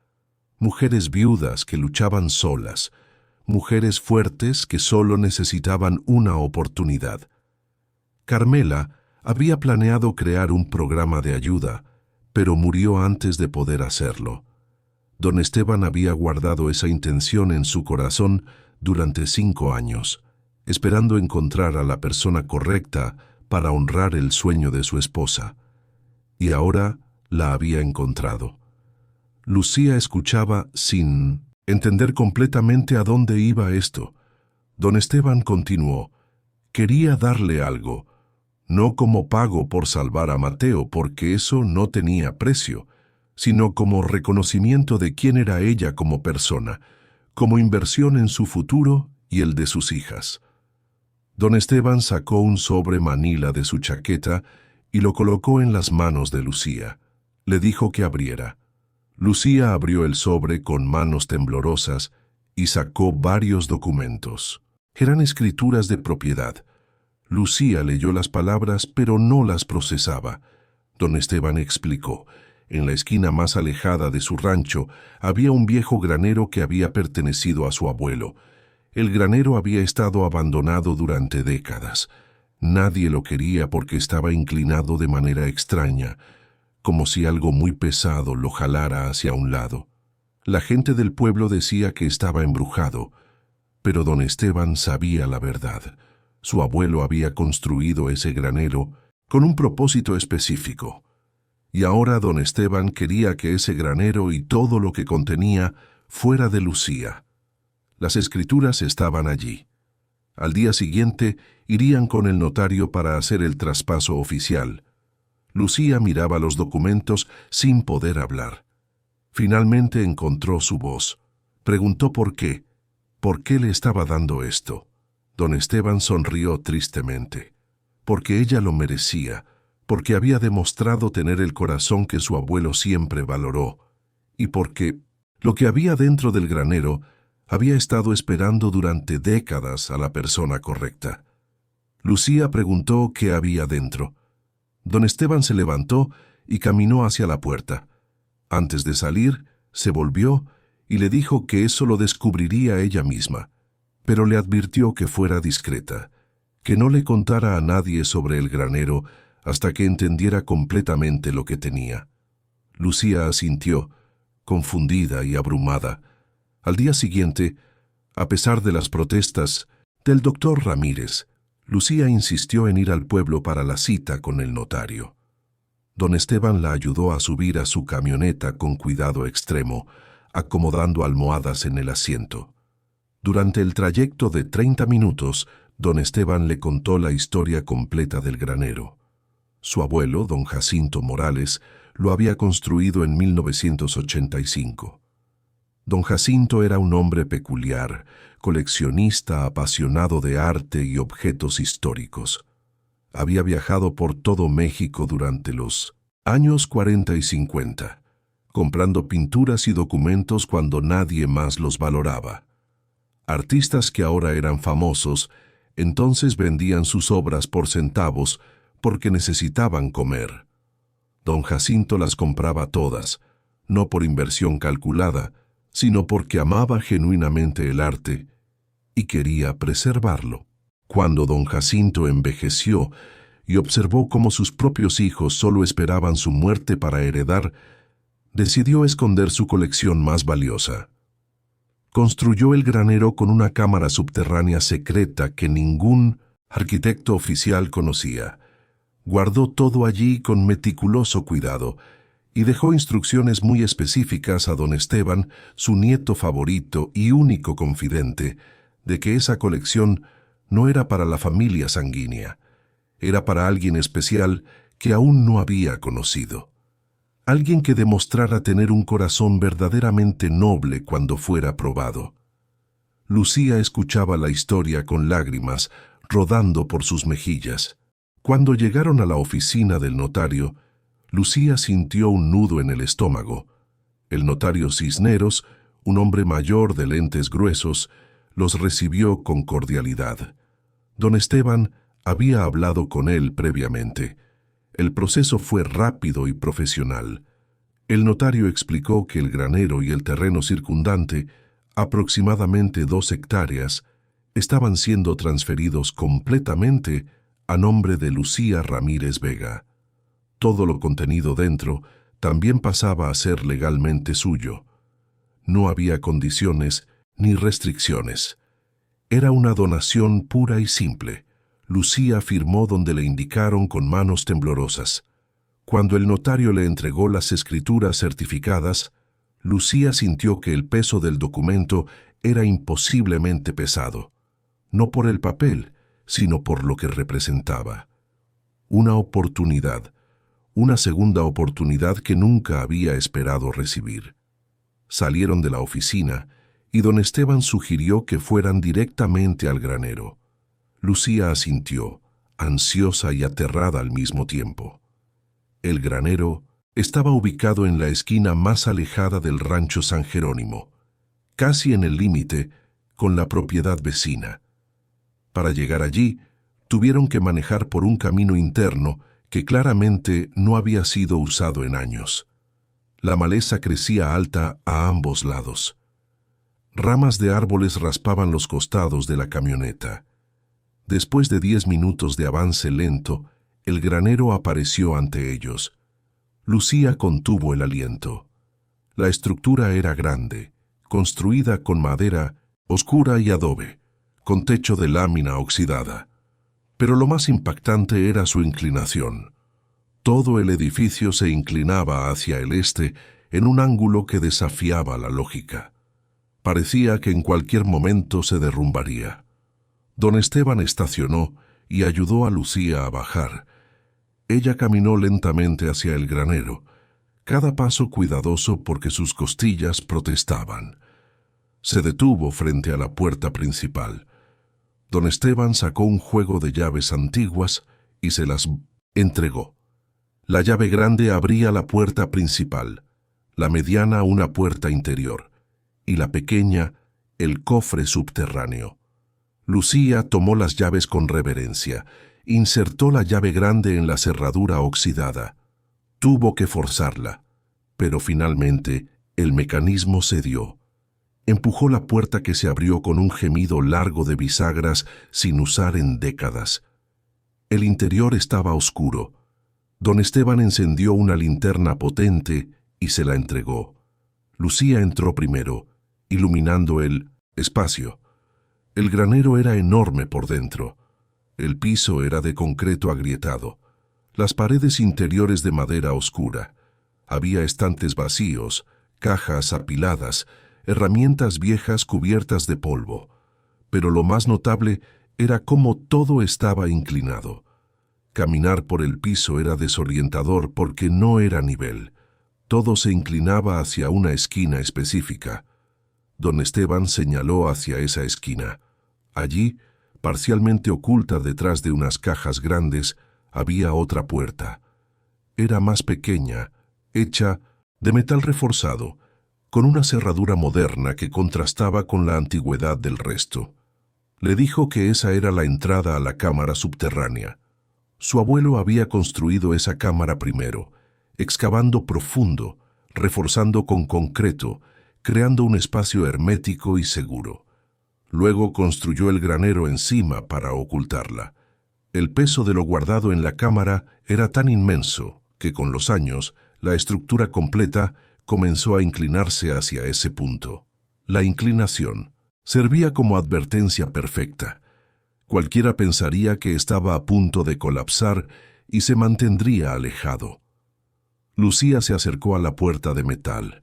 mujeres viudas que luchaban solas, mujeres fuertes que solo necesitaban una oportunidad. Carmela había planeado crear un programa de ayuda, pero murió antes de poder hacerlo. Don Esteban había guardado esa intención en su corazón durante 5 años, esperando encontrar a la persona correcta para honrar el sueño de su esposa. Y ahora la había encontrado. Lucía escuchaba sin entender completamente a dónde iba esto. Don Esteban continuó. Quería darle algo, no como pago por salvar a Mateo, porque eso no tenía precio, sino como reconocimiento de quién era ella como persona, como inversión en su futuro y el de sus hijas. Don Esteban sacó un sobre manila de su chaqueta y lo colocó en las manos de Lucía. Le dijo que abriera. Lucía abrió el sobre con manos temblorosas y sacó varios documentos. Eran escrituras de propiedad. Lucía leyó las palabras, pero no las procesaba. Don Esteban explicó. En la esquina más alejada de su rancho había un viejo granero que había pertenecido a su abuelo. El granero había estado abandonado durante décadas. Nadie lo quería porque estaba inclinado de manera extraña, como si algo muy pesado lo jalara hacia un lado. La gente del pueblo decía que estaba embrujado, pero don Esteban sabía la verdad. Su abuelo había construido ese granero con un propósito específico. Y ahora don Esteban quería que ese granero y todo lo que contenía fuera de Lucía. Las escrituras estaban allí. Al día siguiente irían con el notario para hacer el traspaso oficial. Lucía miraba los documentos sin poder hablar. Finalmente encontró su voz. Preguntó por qué le estaba dando esto. Don Esteban sonrió tristemente. Porque ella lo merecía, porque había demostrado tener el corazón que su abuelo siempre valoró, y porque lo que había dentro del granero había estado esperando durante décadas a la persona correcta. Lucía preguntó qué había dentro. Don Esteban se levantó y caminó hacia la puerta. Antes de salir, se volvió y le dijo que eso lo descubriría ella misma, pero le advirtió que fuera discreta, que no le contara a nadie sobre el granero hasta que entendiera completamente lo que tenía. Lucía asintió, confundida y abrumada. Al día siguiente, a pesar de las protestas del doctor Ramírez, Lucía insistió en ir al pueblo para la cita con el notario. Don Esteban la ayudó a subir a su camioneta con cuidado extremo, acomodando almohadas en el asiento. Durante el trayecto de 30 minutos, don Esteban le contó la historia completa del granero. Su abuelo, don Jacinto Morales, lo había construido en 1985. Don Jacinto era un hombre peculiar, coleccionista apasionado de arte y objetos históricos. Había viajado por todo México durante los años 40 y 50, comprando pinturas y documentos cuando nadie más los valoraba. Artistas que ahora eran famosos, entonces vendían sus obras por centavos porque necesitaban comer. Don Jacinto las compraba todas, no por inversión calculada, sino porque amaba genuinamente el arte y quería preservarlo. Cuando don Jacinto envejeció y observó cómo sus propios hijos solo esperaban su muerte para heredar, decidió esconder su colección más valiosa. Construyó el granero con una cámara subterránea secreta que ningún arquitecto oficial conocía. Guardó todo allí con meticuloso cuidado y dejó instrucciones muy específicas a don Esteban, su nieto favorito y único confidente, de que esa colección no era para la familia sanguínea, era para alguien especial que aún no había conocido. Alguien que demostrara tener un corazón verdaderamente noble cuando fuera probado. Lucía escuchaba la historia con lágrimas rodando por sus mejillas. Cuando llegaron a la oficina del notario, Lucía sintió un nudo en el estómago. El notario Cisneros, un hombre mayor de lentes gruesos, los recibió con cordialidad. Don Esteban había hablado con él previamente. El proceso fue rápido y profesional. El notario explicó que el granero y el terreno circundante, aproximadamente 2 hectáreas, estaban siendo transferidos completamente a nombre de Lucía Ramírez Vega. Todo lo contenido dentro también pasaba a ser legalmente suyo. No había condiciones ni restricciones. Era una donación pura y simple. Lucía firmó donde le indicaron con manos temblorosas. Cuando el notario le entregó las escrituras certificadas, Lucía sintió que el peso del documento era imposiblemente pesado, no por el papel, sino por lo que representaba. Una oportunidad, una segunda oportunidad que nunca había esperado recibir. Salieron de la oficina y don Esteban sugirió que fueran directamente al granero. Lucía asintió, ansiosa y aterrada al mismo tiempo. El granero estaba ubicado en la esquina más alejada del rancho San Jerónimo, casi en el límite con la propiedad vecina. Para llegar allí, tuvieron que manejar por un camino interno que claramente no había sido usado en años. La maleza crecía alta a ambos lados. Ramas de árboles raspaban los costados de la camioneta. Después de 10 minutos de avance lento, el granero apareció ante ellos. Lucía contuvo el aliento. La estructura era grande, construida con madera oscura y adobe, con techo de lámina oxidada. Pero lo más impactante era su inclinación. Todo el edificio se inclinaba hacia el este en un ángulo que desafiaba la lógica. Parecía que en cualquier momento se derrumbaría. Don Esteban estacionó y ayudó a Lucía a bajar. Ella caminó lentamente hacia el granero, cada paso cuidadoso porque sus costillas protestaban. Se detuvo frente a la puerta principal. Don Esteban sacó un juego de llaves antiguas y se las entregó. La llave grande abría la puerta principal, la mediana una puerta interior, y la pequeña el cofre subterráneo. Lucía tomó las llaves con reverencia, insertó la llave grande en la cerradura oxidada. Tuvo que forzarla, pero finalmente el mecanismo cedió. Empujó la puerta que se abrió con un gemido largo de bisagras sin usar en décadas. El interior estaba oscuro. Don Esteban encendió una linterna potente y se la entregó. Lucía entró primero, iluminando el espacio. El granero era enorme por dentro. El piso era de concreto agrietado, las paredes interiores de madera oscura. Había estantes vacíos, cajas apiladas, herramientas viejas cubiertas de polvo. Pero lo más notable era cómo todo estaba inclinado. Caminar por el piso era desorientador porque no era nivel. Todo se inclinaba hacia una esquina específica. Don Esteban señaló hacia esa esquina. Allí, parcialmente oculta detrás de unas cajas grandes, había otra puerta. Era más pequeña, hecha de metal reforzado, con una cerradura moderna que contrastaba con la antigüedad del resto. Le dijo que esa era la entrada a la cámara subterránea. Su abuelo había construido esa cámara primero, excavando profundo, reforzando con concreto, creando un espacio hermético y seguro. Luego construyó el granero encima para ocultarla. El peso de lo guardado en la cámara era tan inmenso que con los años la estructura completa comenzó a inclinarse hacia ese punto. La inclinación servía como advertencia perfecta. Cualquiera pensaría que estaba a punto de colapsar y se mantendría alejado. Lucía se acercó a la puerta de metal.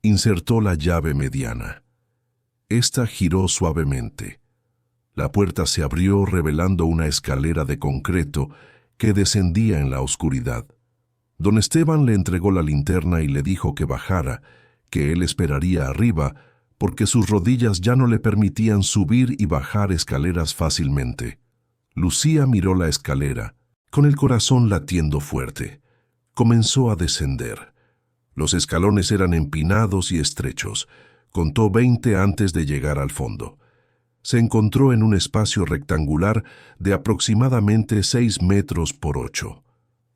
Insertó la llave mediana. Esta giró suavemente. La puerta se abrió revelando una escalera de concreto que descendía en la oscuridad. Don Esteban le entregó la linterna y le dijo que bajara, que él esperaría arriba, porque sus rodillas ya no le permitían subir y bajar escaleras fácilmente. Lucía miró la escalera, con el corazón latiendo fuerte. Comenzó a descender. Los escalones eran empinados y estrechos. Contó 20 antes de llegar al fondo. Se encontró en un espacio rectangular de aproximadamente 6 metros por 8.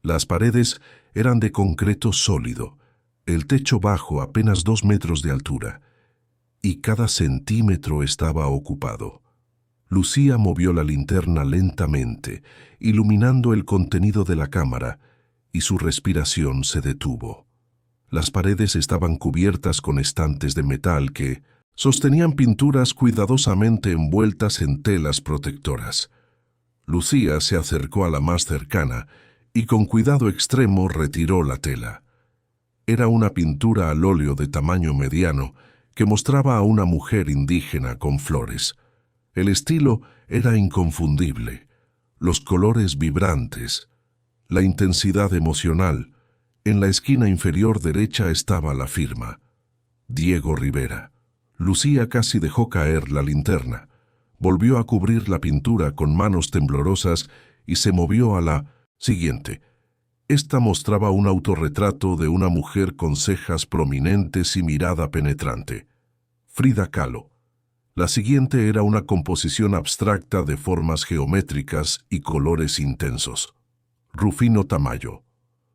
Las paredes eran de concreto sólido, el techo bajo apenas 2 metros de altura, y cada centímetro estaba ocupado. Lucía movió la linterna lentamente, iluminando el contenido de la cámara, y su respiración se detuvo. Las paredes estaban cubiertas con estantes de metal que sostenían pinturas cuidadosamente envueltas en telas protectoras. Lucía se acercó a la más cercana y con cuidado extremo retiró la tela. Era una pintura al óleo de tamaño mediano que mostraba a una mujer indígena con flores. El estilo era inconfundible, los colores vibrantes, la intensidad emocional. En la esquina inferior derecha estaba la firma: Diego Rivera. Lucía casi dejó caer la linterna. Volvió a cubrir la pintura con manos temblorosas y se movió a la siguiente. Esta mostraba un autorretrato de una mujer con cejas prominentes y mirada penetrante. Frida Kahlo. La siguiente era una composición abstracta de formas geométricas y colores intensos. Rufino Tamayo.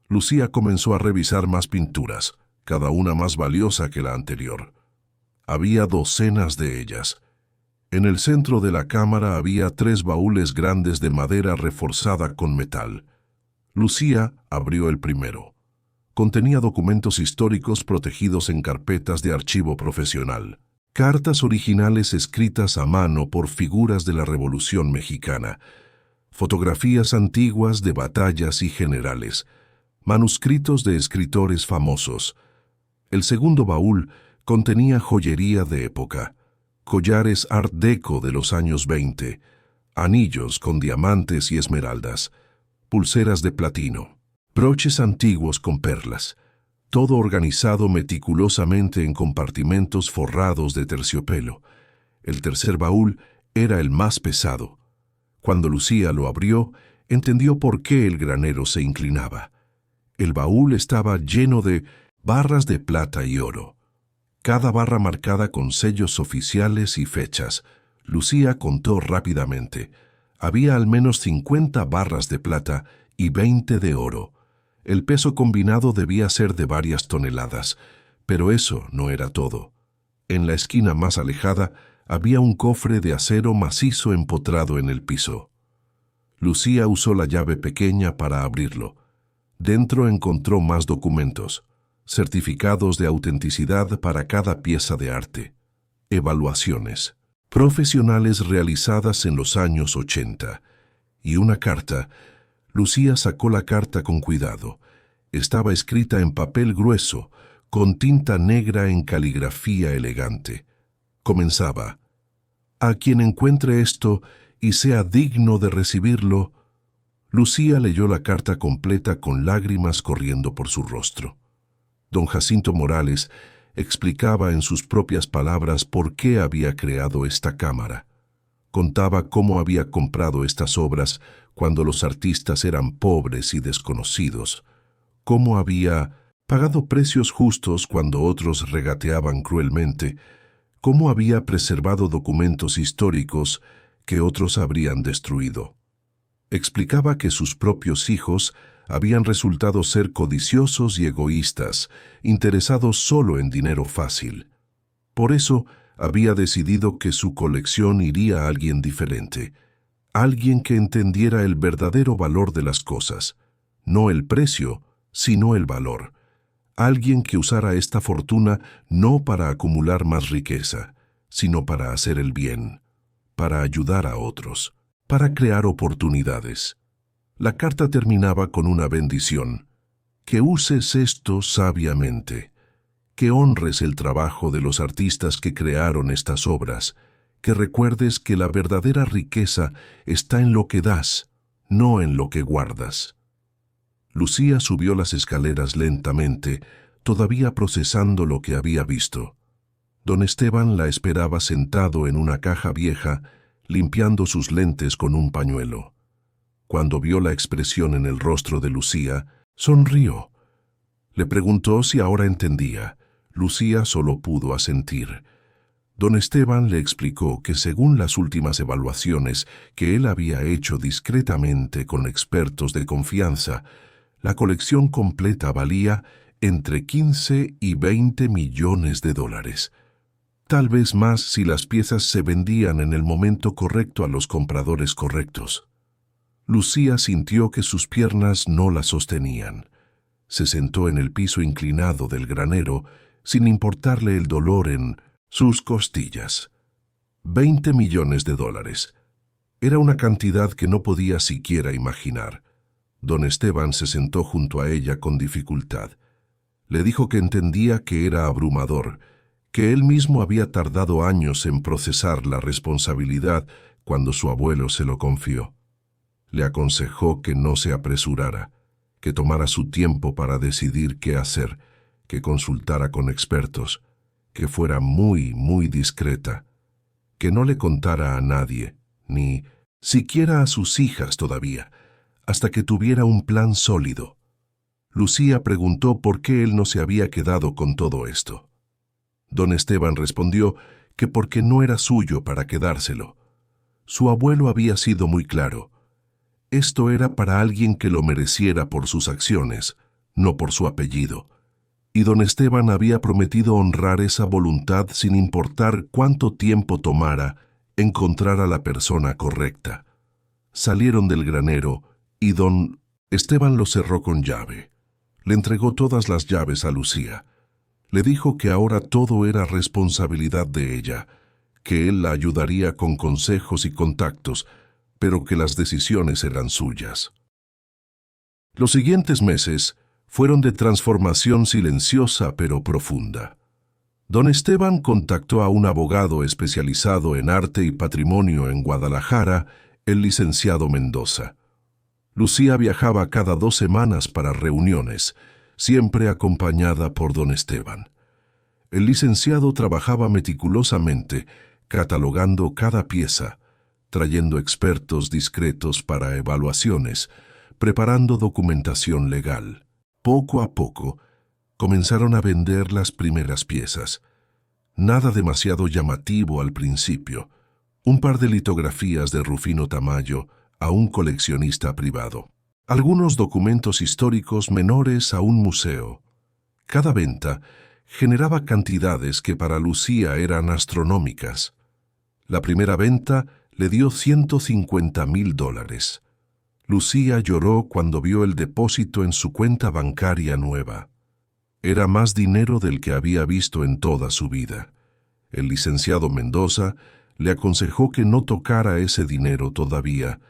Lucía comenzó a revisar más pinturas, cada una más valiosa que la anterior. Había docenas de ellas. En el centro de la cámara había 3 baúles grandes de madera reforzada con metal. Lucía abrió el primero. Contenía documentos históricos protegidos en carpetas de archivo profesional. Cartas originales escritas a mano por figuras de la Revolución Mexicana. Fotografías antiguas de batallas y generales. Manuscritos de escritores famosos. El segundo baúl contenía joyería de época, collares Art Deco de los años 20, anillos con diamantes y esmeraldas, pulseras de platino, broches antiguos con perlas, todo organizado meticulosamente en compartimentos forrados de terciopelo. El tercer baúl era el más pesado. Cuando Lucía lo abrió, entendió por qué el granero se inclinaba. El baúl estaba lleno de barras de plata y oro. Cada barra marcada con sellos oficiales y fechas. Lucía contó rápidamente. Había al menos 50 barras de plata y 20 de oro. El peso combinado debía ser de varias toneladas, pero eso no era todo. En la esquina más alejada había un cofre de acero macizo empotrado en el piso. Lucía usó la llave pequeña para abrirlo. Dentro encontró más documentos. Certificados de autenticidad para cada pieza de arte, evaluaciones profesionales realizadas en los años 80, y una carta. Lucía sacó la carta con cuidado. Estaba escrita en papel grueso, con tinta negra en caligrafía elegante. Comenzaba: «A quien encuentre esto y sea digno de recibirlo». Lucía leyó la carta completa con lágrimas corriendo por su rostro. Don Jacinto Morales explicaba en sus propias palabras por qué había creado esta cámara. Contaba cómo había comprado estas obras cuando los artistas eran pobres y desconocidos, cómo había pagado precios justos cuando otros regateaban cruelmente, cómo había preservado documentos históricos que otros habrían destruido. Explicaba que sus propios hijos habían resultado ser codiciosos y egoístas, interesados solo en dinero fácil. Por eso había decidido que su colección iría a alguien diferente, alguien que entendiera el verdadero valor de las cosas, no el precio, sino el valor, alguien que usara esta fortuna no para acumular más riqueza, sino para hacer el bien, para ayudar a otros, para crear oportunidades. La carta terminaba con una bendición. Que uses esto sabiamente, que honres el trabajo de los artistas que crearon estas obras, que recuerdes que la verdadera riqueza está en lo que das, no en lo que guardas. Lucía subió las escaleras lentamente, todavía procesando lo que había visto. Don Esteban la esperaba sentado en una caja vieja, limpiando sus lentes con un pañuelo. Cuando vio la expresión en el rostro de Lucía, sonrió. Le preguntó si ahora entendía. Lucía solo pudo asentir. Don Esteban le explicó que según las últimas evaluaciones que él había hecho discretamente con expertos de confianza, la colección completa valía entre 15 y 20 millones de dólares. Tal vez más si las piezas se vendían en el momento correcto a los compradores correctos. Lucía sintió que sus piernas no la sostenían. Se sentó en el piso inclinado del granero, sin importarle el dolor en sus costillas. 20 millones de dólares. Era una cantidad que no podía siquiera imaginar. Don Esteban se sentó junto a ella con dificultad. Le dijo que entendía que era abrumador, que él mismo había tardado años en procesar la responsabilidad cuando su abuelo se lo confió. Le aconsejó que no se apresurara, que tomara su tiempo para decidir qué hacer, que consultara con expertos, que fuera muy discreta, que no le contara a nadie, ni siquiera a sus hijas todavía, hasta que tuviera un plan sólido. Lucía preguntó por qué él no se había quedado con todo esto. Don Esteban respondió que porque no era suyo para quedárselo. Su abuelo había sido muy claro. Esto era para alguien que lo mereciera por sus acciones, no por su apellido. Y don Esteban había prometido honrar esa voluntad sin importar cuánto tiempo tomara encontrar a la persona correcta. Salieron del granero y don Esteban lo cerró con llave. Le entregó todas las llaves a Lucía. Le dijo que ahora todo era responsabilidad de ella, que él la ayudaría con consejos y contactos, pero que las decisiones eran suyas. Los siguientes meses fueron de transformación silenciosa pero profunda. Don Esteban contactó a un abogado especializado en arte y patrimonio en Guadalajara, el licenciado Mendoza. Lucía viajaba cada 2 semanas para reuniones, siempre acompañada por don Esteban. El licenciado trabajaba meticulosamente, catalogando cada pieza, trayendo expertos discretos para evaluaciones, preparando documentación legal. Poco a poco, comenzaron a vender las primeras piezas. Nada demasiado llamativo al principio. Un par de litografías de Rufino Tamayo a un coleccionista privado. Algunos documentos históricos menores a un museo. Cada venta generaba cantidades que para Lucía eran astronómicas. La primera venta le dio $150,000. Lucía lloró cuando vio el depósito en su cuenta bancaria nueva. Era más dinero del que había visto en toda su vida. El licenciado Mendoza le aconsejó que no tocara ese dinero todavía,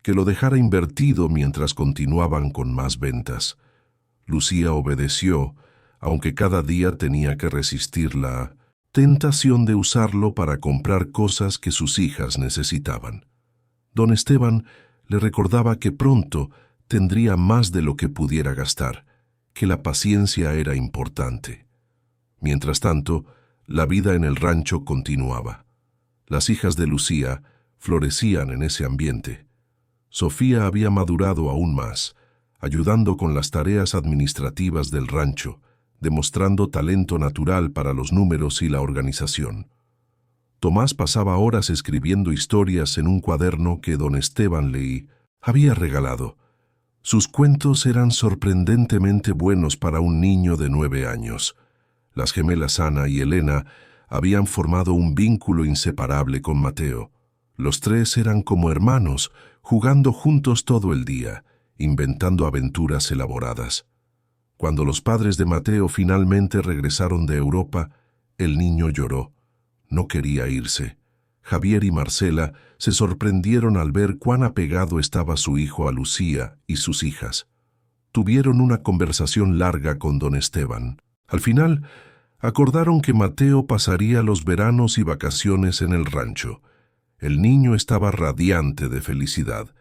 que lo dejara invertido mientras continuaban con más ventas. Lucía obedeció, aunque cada día tenía que resistir la tentación de usarlo para comprar cosas que sus hijas necesitaban. Don Esteban le recordaba que pronto tendría más de lo que pudiera gastar, que la paciencia era importante. Mientras tanto, la vida en el rancho continuaba. Las hijas de Lucía florecían en ese ambiente. Sofía había madurado aún más, ayudando con las tareas administrativas del rancho, demostrando talento natural para los números y la organización. Tomás pasaba horas escribiendo historias en un cuaderno que don Esteban le había regalado. Sus cuentos eran sorprendentemente buenos para un niño de 9 años. Las gemelas Ana y Elena habían formado un vínculo inseparable con Mateo. Los 3 eran como hermanos, jugando juntos todo el día, inventando aventuras elaboradas. Cuando los padres de Mateo finalmente regresaron de Europa, el niño lloró. No quería irse. Javier y Marcela se sorprendieron al ver cuán apegado estaba su hijo a Lucía y sus hijas. Tuvieron una conversación larga con don Esteban. Al final, acordaron que Mateo pasaría los veranos y vacaciones en el rancho. El niño estaba radiante de felicidad.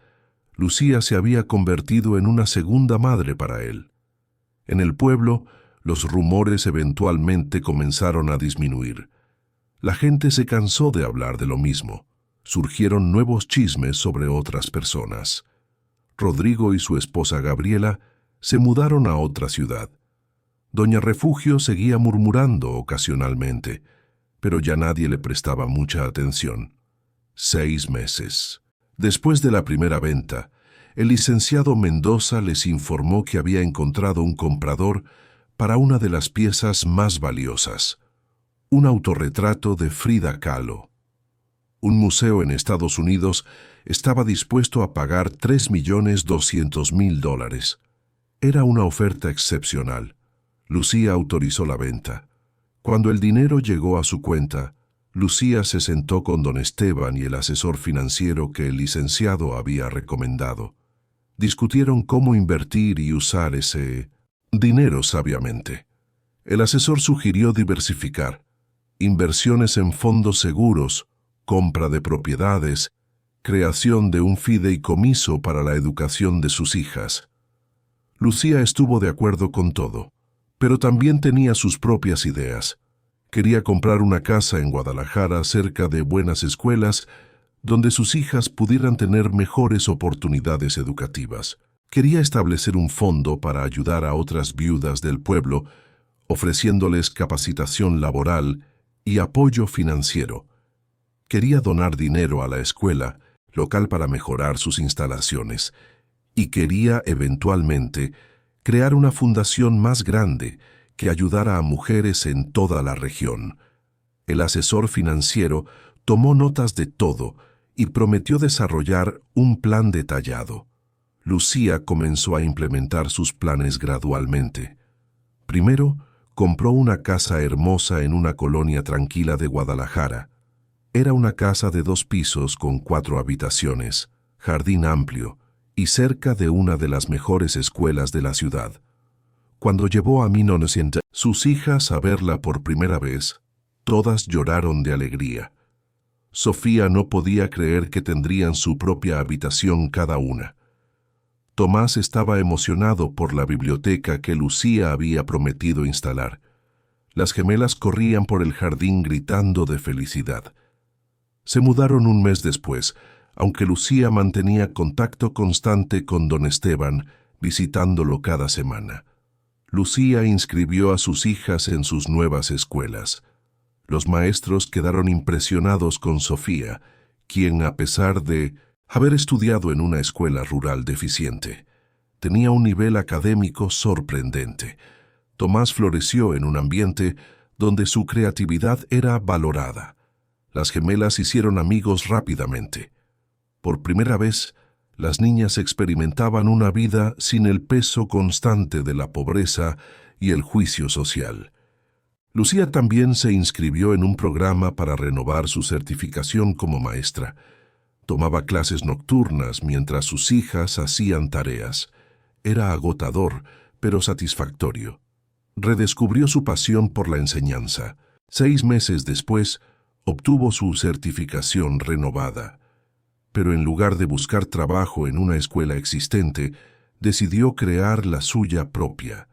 Lucía se había convertido en una segunda madre para él. En el pueblo, los rumores eventualmente comenzaron a disminuir. La gente se cansó de hablar de lo mismo. Surgieron nuevos chismes sobre otras personas. Rodrigo y su esposa Gabriela se mudaron a otra ciudad. Doña Refugio seguía murmurando ocasionalmente, pero ya nadie le prestaba mucha atención. 6 meses. Después de la primera venta, el licenciado Mendoza les informó que había encontrado un comprador para una de las piezas más valiosas, un autorretrato de Frida Kahlo. Un museo en Estados Unidos estaba dispuesto a pagar $3.200.000. Era una oferta excepcional. Lucía autorizó la venta. Cuando el dinero llegó a su cuenta, Lucía se sentó con don Esteban y el asesor financiero que el licenciado había recomendado. Discutieron cómo invertir y usar ese dinero sabiamente. El asesor sugirió diversificar, inversiones en fondos seguros, compra de propiedades, creación de un fideicomiso para la educación de sus hijas. Lucía estuvo de acuerdo con todo, pero también tenía sus propias ideas. Quería comprar una casa en Guadalajara cerca de buenas escuelas donde sus hijas pudieran tener mejores oportunidades educativas. Quería establecer un fondo para ayudar a otras viudas del pueblo, ofreciéndoles capacitación laboral y apoyo financiero. Quería donar dinero a la escuela local para mejorar sus instalaciones y quería eventualmente crear una fundación más grande que ayudara a mujeres en toda la región. El asesor financiero tomó notas de todo y prometió desarrollar un plan detallado. Lucía comenzó a implementar sus planes gradualmente. Primero, compró una casa hermosa en una colonia tranquila de Guadalajara. Era una casa de 2 pisos con 4 habitaciones, jardín amplio y cerca de una de las mejores escuelas de la ciudad. Cuando llevó a 1900 sus hijas a verla por primera vez, todas lloraron de alegría. Sofía no podía creer que tendrían su propia habitación cada una. Tomás estaba emocionado por la biblioteca que Lucía había prometido instalar. Las gemelas corrían por el jardín gritando de felicidad. Se mudaron un mes después, aunque Lucía mantenía contacto constante con don Esteban, visitándolo cada semana. Lucía inscribió a sus hijas en sus nuevas escuelas. Los maestros quedaron impresionados con Sofía, quien, a pesar de haber estudiado en una escuela rural deficiente, tenía un nivel académico sorprendente. Tomás floreció en un ambiente donde su creatividad era valorada. Las gemelas hicieron amigos rápidamente. Por primera vez, las niñas experimentaban una vida sin el peso constante de la pobreza y el juicio social. Lucía también se inscribió en un programa para renovar su certificación como maestra. Tomaba clases nocturnas mientras sus hijas hacían tareas. Era agotador, pero satisfactorio. Redescubrió su pasión por la enseñanza. 6 meses después, obtuvo su certificación renovada. Pero en lugar de buscar trabajo en una escuela existente, decidió crear la suya propia.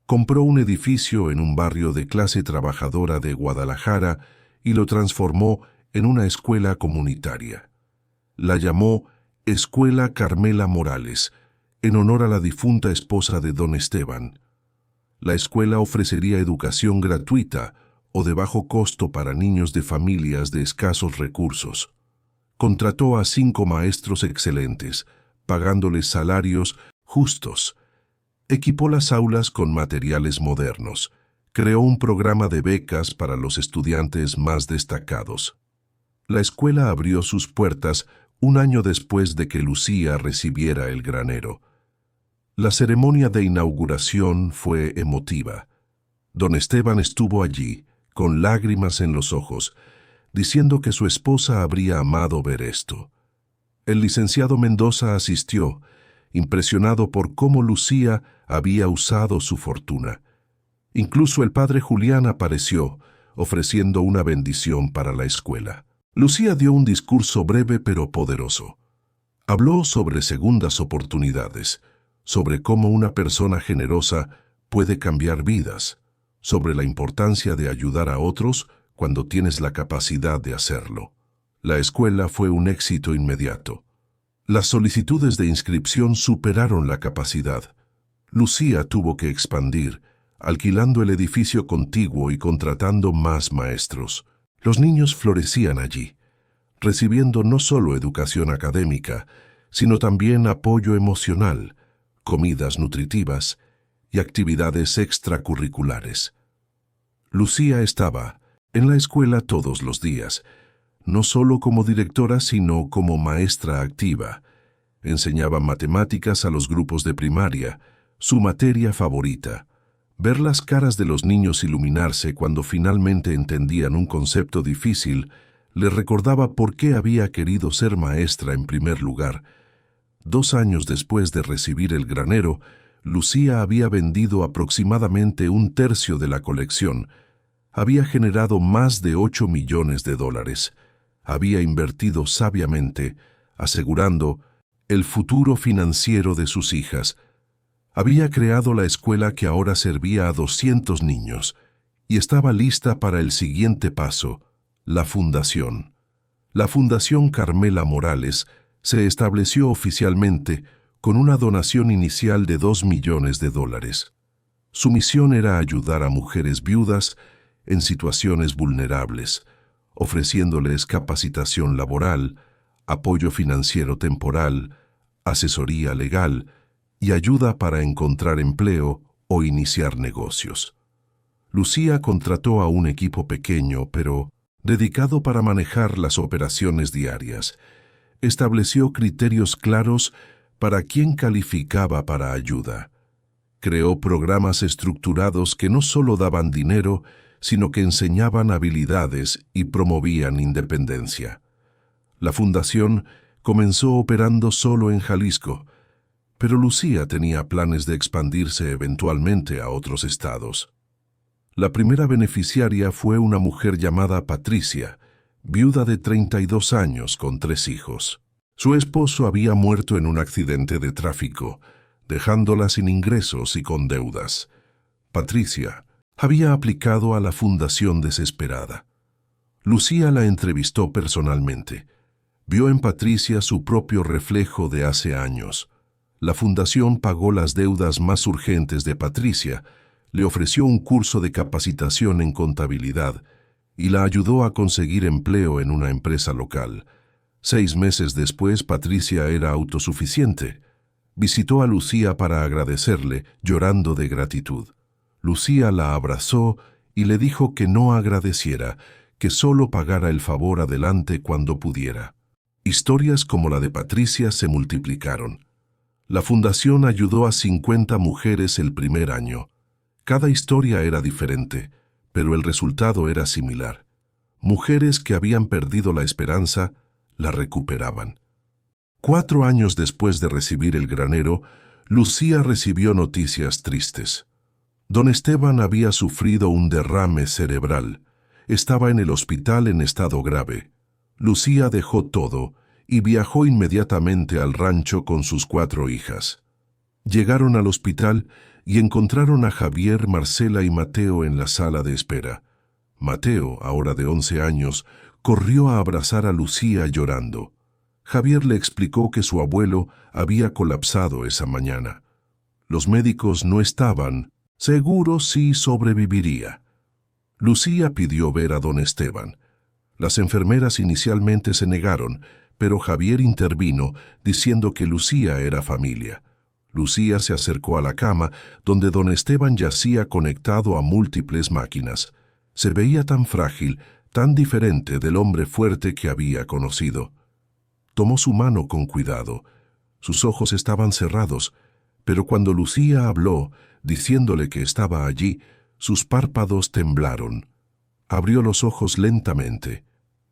Compró un edificio en un barrio de clase trabajadora de Guadalajara y lo transformó en una escuela comunitaria. La llamó Escuela Carmela Morales, en honor a la difunta esposa de don Esteban. La escuela ofrecería educación gratuita o de bajo costo para niños de familias de escasos recursos. Contrató a 5 maestros excelentes, pagándoles salarios justos. Equipó las aulas con materiales modernos. Creó un programa de becas para los estudiantes más destacados. La escuela abrió sus puertas un año después de que Lucía recibiera el granero. La ceremonia de inauguración fue emotiva. Don Esteban estuvo allí, con lágrimas en los ojos, diciendo que su esposa habría amado ver esto. El licenciado Mendoza asistió, impresionado por cómo Lucía había usado su fortuna. Incluso el padre Julián apareció, ofreciendo una bendición para la escuela. Lucía dio un discurso breve pero poderoso. Habló sobre segundas oportunidades, sobre cómo una persona generosa puede cambiar vidas, sobre la importancia de ayudar a otros cuando tienes la capacidad de hacerlo. La escuela fue un éxito inmediato. Las solicitudes de inscripción superaron la capacidad. Lucía tuvo que expandir, alquilando el edificio contiguo y contratando más maestros. Los niños florecían allí, recibiendo no solo educación académica, sino también apoyo emocional, comidas nutritivas y actividades extracurriculares. Lucía estaba en la escuela todos los días, no solo como directora, sino como maestra activa. Enseñaba matemáticas a los grupos de primaria, su materia favorita. Ver las caras de los niños iluminarse cuando finalmente entendían un concepto difícil le recordaba por qué había querido ser maestra en primer lugar. 2 años después de recibir el granero, Lucía había vendido aproximadamente 1/3 de la colección. Había generado más de $8 millones. Había invertido sabiamente, asegurando el futuro financiero de sus hijas. Había creado la escuela que ahora servía a 200 niños y estaba lista para el siguiente paso, la fundación. La Fundación Carmela Morales se estableció oficialmente con una donación inicial de $2 millones. Su misión era ayudar a mujeres viudas en situaciones vulnerables, ofreciéndoles capacitación laboral, apoyo financiero temporal, asesoría legal y ayuda para encontrar empleo o iniciar negocios. Lucía contrató a un equipo pequeño, pero dedicado para manejar las operaciones diarias. Estableció criterios claros para quién calificaba para ayuda. Creó programas estructurados que no solo daban dinero, sino que enseñaban habilidades y promovían independencia. La fundación comenzó operando solo en Jalisco, pero Lucía tenía planes de expandirse eventualmente a otros estados. La primera beneficiaria fue una mujer llamada Patricia, viuda de 32 años con 3 hijos. Su esposo había muerto en un accidente de tráfico, dejándola sin ingresos y con deudas. Patricia había aplicado a la fundación desesperada. Lucía la entrevistó personalmente. Vio en Patricia su propio reflejo de hace años. La fundación pagó las deudas más urgentes de Patricia, le ofreció un curso de capacitación en contabilidad y la ayudó a conseguir empleo en una empresa local. 6 meses después, Patricia era autosuficiente. Visitó a Lucía para agradecerle, llorando de gratitud. Lucía la abrazó y le dijo que no agradeciera, que solo pagara el favor adelante cuando pudiera. Historias como la de Patricia se multiplicaron. La fundación ayudó a 50 mujeres el primer año. Cada historia era diferente, pero el resultado era similar. Mujeres que habían perdido la esperanza, la recuperaban. 4 años después de recibir el granero, Lucía recibió noticias tristes. Don Esteban había sufrido un derrame cerebral. Estaba en el hospital en estado grave. Lucía dejó todo y viajó inmediatamente al rancho con sus 4 hijas. Llegaron al hospital y encontraron a Javier, Marcela y Mateo en la sala de espera. Mateo, ahora de 11 años, corrió a abrazar a Lucía llorando. Javier le explicó que su abuelo había colapsado esa mañana. Los médicos no estaban seguros si sobreviviría. Lucía pidió ver a don Esteban. Las enfermeras inicialmente se negaron, pero Javier intervino diciendo que Lucía era familia. Lucía se acercó a la cama donde don Esteban yacía conectado a múltiples máquinas. Se veía tan frágil, tan diferente del hombre fuerte que había conocido. Tomó su mano con cuidado. Sus ojos estaban cerrados, pero cuando Lucía habló, diciéndole que estaba allí, sus párpados temblaron. Abrió los ojos lentamente.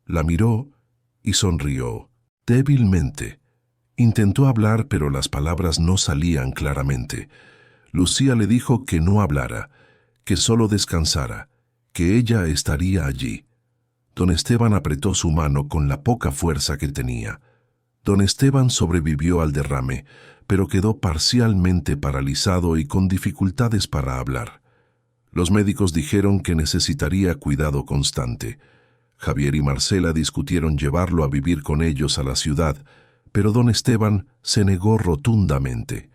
La miró y sonrió, débilmente. Intentó hablar, pero las palabras no salían claramente. Lucía le dijo que no hablara, que solo descansara, que ella estaría allí. Don Esteban apretó su mano con la poca fuerza que tenía. Don Esteban sobrevivió al derrame, pero quedó parcialmente paralizado y con dificultades para hablar. Los médicos dijeron que necesitaría cuidado constante. Javier y Marcela discutieron llevarlo a vivir con ellos a la ciudad, pero don Esteban se negó rotundamente.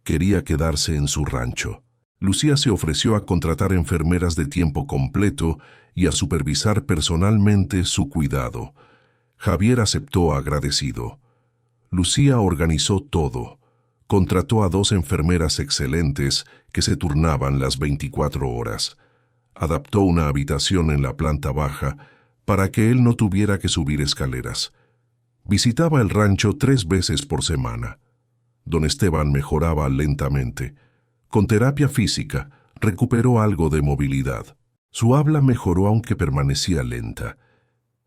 Quería quedarse en su rancho. Lucía se ofreció a contratar enfermeras de tiempo completo y a supervisar personalmente su cuidado. Javier aceptó agradecido. Lucía organizó todo. Contrató a 2 enfermeras excelentes que se turnaban las 24 horas. Adaptó una habitación en la planta baja para que él no tuviera que subir escaleras. Visitaba el rancho 3 veces por semana. Don Esteban mejoraba lentamente. Con terapia física, recuperó algo de movilidad. Su habla mejoró aunque permanecía lenta,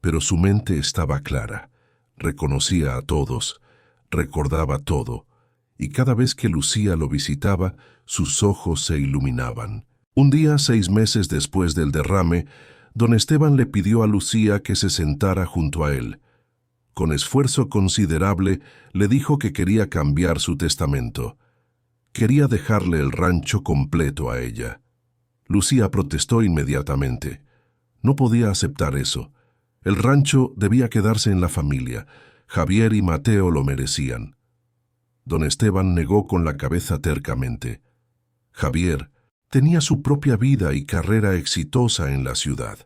pero su mente estaba clara. Reconocía a todos, recordaba todo, y cada vez que Lucía lo visitaba, sus ojos se iluminaban. Un día, 6 meses después del derrame, don Esteban le pidió a Lucía que se sentara junto a él. Con esfuerzo considerable, le dijo que quería cambiar su testamento. Quería dejarle el rancho completo a ella. Lucía protestó inmediatamente. No podía aceptar eso. El rancho debía quedarse en la familia. Javier y Mateo lo merecían. Don Esteban negó con la cabeza tercamente. Javier tenía su propia vida y carrera exitosa en la ciudad.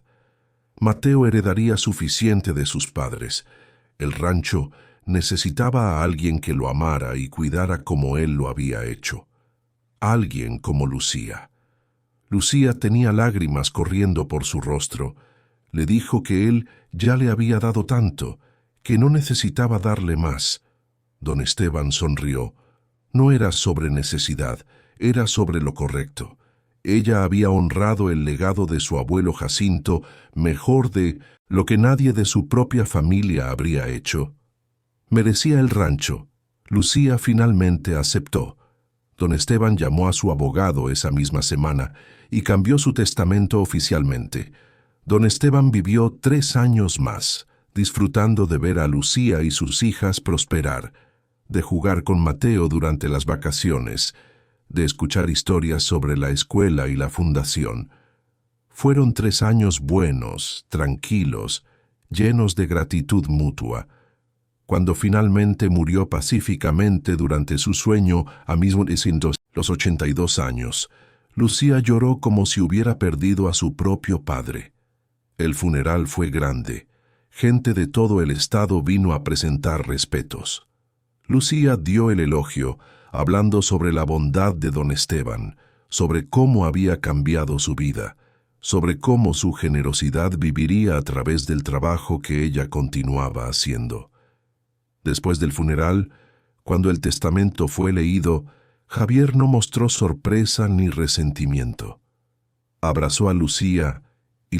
Mateo heredaría suficiente de sus padres. El rancho necesitaba a alguien que lo amara y cuidara como él lo había hecho. Alguien como Lucía. Lucía tenía lágrimas corriendo por su rostro. Le dijo que él ya le había dado tanto, que no necesitaba darle más. Don Esteban sonrió. No era sobre necesidad, era sobre lo correcto. Ella había honrado el legado de su abuelo Jacinto mejor de lo que nadie de su propia familia habría hecho. Merecía el rancho. Lucía finalmente aceptó. Don Esteban llamó a su abogado esa misma semana y cambió su testamento oficialmente. Don Esteban vivió 3 años más, disfrutando de ver a Lucía y sus hijas prosperar, de jugar con Mateo durante las vacaciones, de escuchar historias sobre la escuela y la fundación. Fueron 3 años buenos, tranquilos, llenos de gratitud mutua. Cuando finalmente murió pacíficamente durante su sueño a mismo de los 82 años, Lucía lloró como si hubiera perdido a su propio padre. El funeral fue grande. Gente de todo el estado vino a presentar respetos. Lucía dio el elogio, hablando sobre la bondad de don Esteban, sobre cómo había cambiado su vida, sobre cómo su generosidad viviría a través del trabajo que ella continuaba haciendo. Después del funeral, cuando el testamento fue leído, Javier no mostró sorpresa ni resentimiento. Abrazó a Lucía y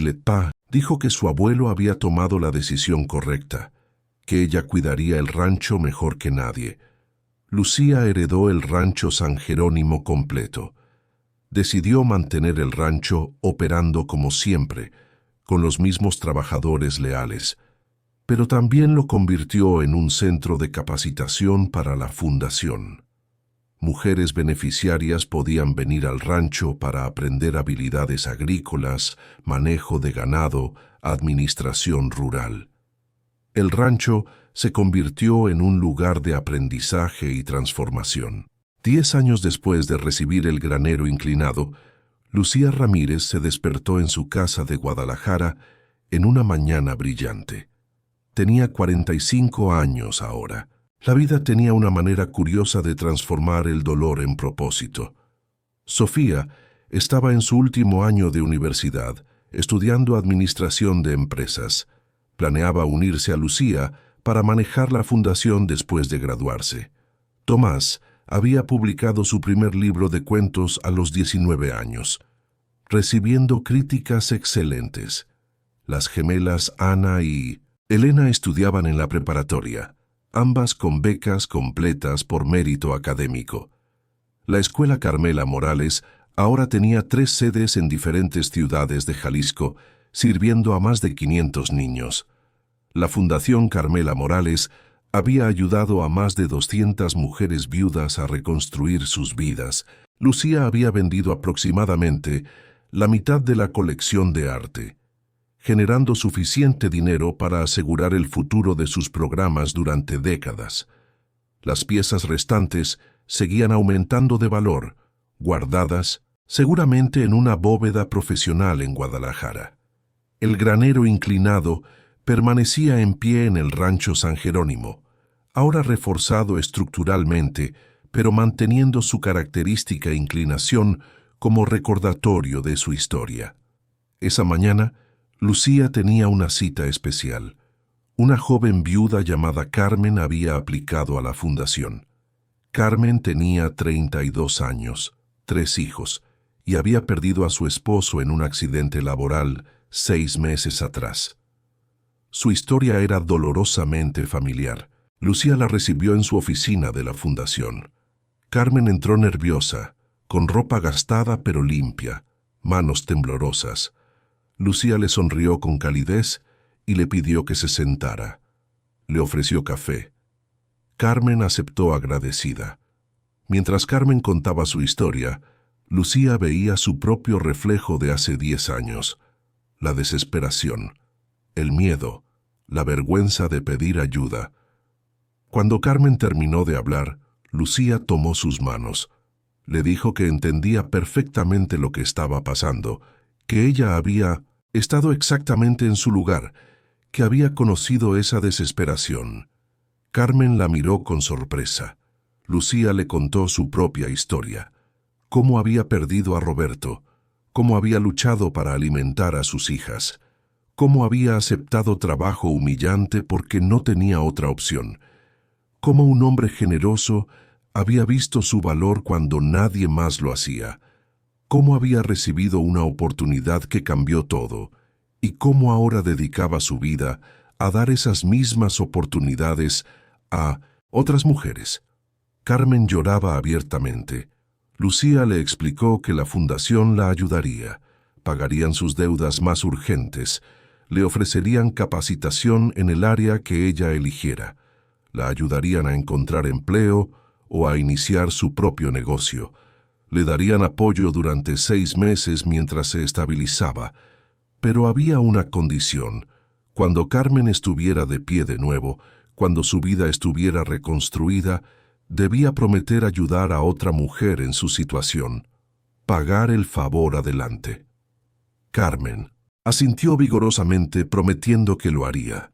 dijo que su abuelo había tomado la decisión correcta, que ella cuidaría el rancho mejor que nadie. Lucía heredó el rancho San Jerónimo completo. Decidió mantener el rancho operando como siempre, con los mismos trabajadores leales, pero también lo convirtió en un centro de capacitación para la fundación. Mujeres beneficiarias podían venir al rancho para aprender habilidades agrícolas, manejo de ganado, administración rural. El rancho se convirtió en un lugar de aprendizaje y transformación. 10 años después de recibir el granero inclinado, Lucía Ramírez se despertó en su casa de Guadalajara en una mañana brillante. Tenía 45 años ahora. La vida tenía una manera curiosa de transformar el dolor en propósito. Sofía estaba en su último año de universidad, estudiando administración de empresas. Planeaba unirse a Lucía para manejar la fundación después de graduarse. Tomás había publicado su primer libro de cuentos a los 19 años, recibiendo críticas excelentes. Las gemelas Ana y Elena estudiaban en la preparatoria, ambas con becas completas por mérito académico. La Escuela Carmela Morales ahora tenía 3 sedes en diferentes ciudades de Jalisco, sirviendo a más de 500 niños. La Fundación Carmela Morales había ayudado a más de 200 mujeres viudas a reconstruir sus vidas. Lucía había vendido aproximadamente la mitad de la colección de arte, generando suficiente dinero para asegurar el futuro de sus programas durante décadas. Las piezas restantes seguían aumentando de valor, guardadas seguramente en una bóveda profesional en Guadalajara. El granero inclinado permanecía en pie en el rancho San Jerónimo, ahora reforzado estructuralmente, pero manteniendo su característica inclinación como recordatorio de su historia. Esa mañana, Lucía tenía una cita especial. Una joven viuda llamada Carmen había aplicado a la fundación. Carmen tenía 32 años, 3 hijos, y había perdido a su esposo en un accidente laboral 6 meses atrás. Su historia era dolorosamente familiar. Lucía la recibió en su oficina de la fundación. Carmen entró nerviosa, con ropa gastada pero limpia, manos temblorosas. Lucía le sonrió con calidez y le pidió que se sentara. Le ofreció café. Carmen aceptó agradecida. Mientras Carmen contaba su historia, Lucía veía su propio reflejo de hace 10 años, la desesperación, el miedo, la vergüenza de pedir ayuda. Cuando Carmen terminó de hablar, Lucía tomó sus manos. Le dijo que entendía perfectamente lo que estaba pasando, que ella había estado exactamente en su lugar, que había conocido esa desesperación. Carmen la miró con sorpresa. Lucía le contó su propia historia, cómo había perdido a Roberto, cómo había luchado para alimentar a sus hijas, cómo había aceptado trabajo humillante porque no tenía otra opción, cómo un hombre generoso había visto su valor cuando nadie más lo hacía, cómo había recibido una oportunidad que cambió todo, y cómo ahora dedicaba su vida a dar esas mismas oportunidades a otras mujeres. Carmen lloraba abiertamente. Lucía le explicó que la fundación la ayudaría, pagarían sus deudas más urgentes, le ofrecerían capacitación en el área que ella eligiera, la ayudarían a encontrar empleo o a iniciar su propio negocio. Le darían apoyo durante 6 meses mientras se estabilizaba, pero había una condición. Cuando Carmen estuviera de pie de nuevo, cuando su vida estuviera reconstruida, debía prometer ayudar a otra mujer en su situación, pagar el favor adelante. Carmen asintió vigorosamente prometiendo que lo haría.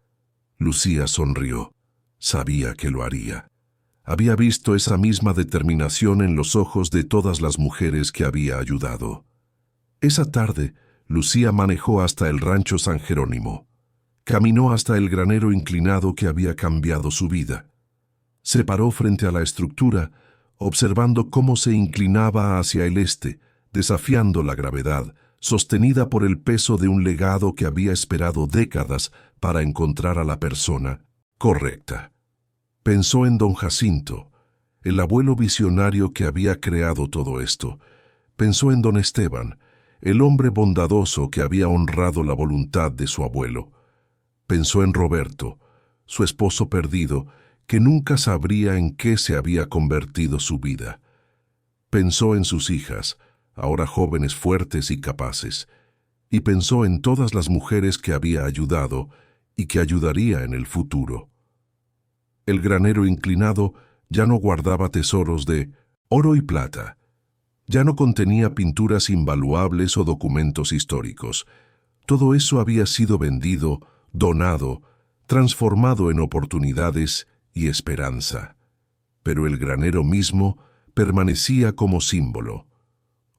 Lucía sonrió. Sabía que lo haría. Había visto esa misma determinación en los ojos de todas las mujeres que había ayudado. Esa tarde, Lucía manejó hasta el rancho San Jerónimo. Caminó hasta el granero inclinado que había cambiado su vida. Se paró frente a la estructura, observando cómo se inclinaba hacia el este, desafiando la gravedad, sostenida por el peso de un legado que había esperado décadas para encontrar a la persona correcta. Pensó en don Jacinto, el abuelo visionario que había creado todo esto. Pensó en don Esteban, el hombre bondadoso que había honrado la voluntad de su abuelo. Pensó en Roberto, su esposo perdido, que nunca sabría en qué se había convertido su vida. Pensó en sus hijas, ahora jóvenes fuertes y capaces, y pensó en todas las mujeres que había ayudado y que ayudaría en el futuro. El granero inclinado ya no guardaba tesoros de oro y plata, ya no contenía pinturas invaluables o documentos históricos. Todo eso había sido vendido, donado, transformado en oportunidades y esperanza. Pero el granero mismo permanecía como símbolo,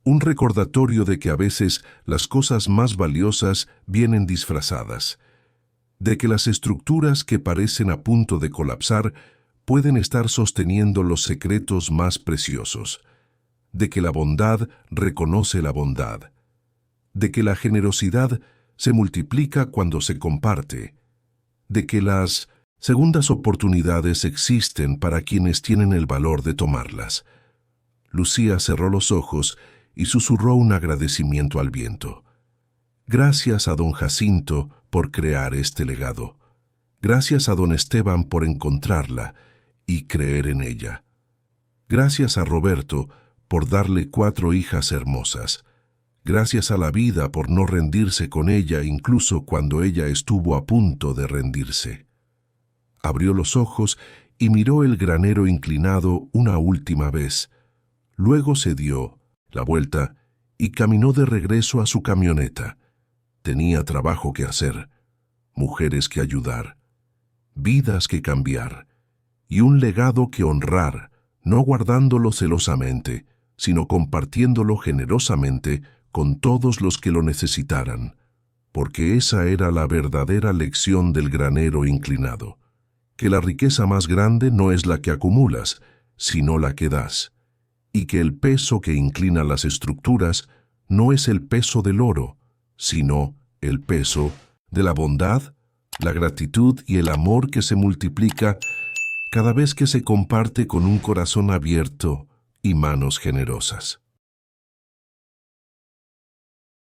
un recordatorio de que a veces las cosas más valiosas vienen disfrazadas, de que las estructuras que parecen a punto de colapsar pueden estar sosteniendo los secretos más preciosos, de que la bondad reconoce la bondad, de que la generosidad se multiplica cuando se comparte, de que las segundas oportunidades existen para quienes tienen el valor de tomarlas. Lucía cerró los ojos y susurró un agradecimiento al viento. Gracias a don Jacinto por crear este legado. Gracias a don Esteban por encontrarla y creer en ella. Gracias a Roberto por darle 4 hijas hermosas. Gracias a la vida por no rendirse con ella incluso cuando ella estuvo a punto de rendirse. Abrió los ojos y miró el granero inclinado una última vez. Luego se dio la vuelta y caminó de regreso a su camioneta. Tenía trabajo que hacer, mujeres que ayudar, vidas que cambiar y un legado que honrar, no guardándolo celosamente, sino compartiéndolo generosamente con todos los que lo necesitaran, porque esa era la verdadera lección del granero inclinado, que la riqueza más grande no es la que acumulas, sino la que das, y que el peso que inclina las estructuras no es el peso del oro, sino el peso de la bondad, la gratitud y el amor que se multiplica cada vez que se comparte con un corazón abierto y manos generosas.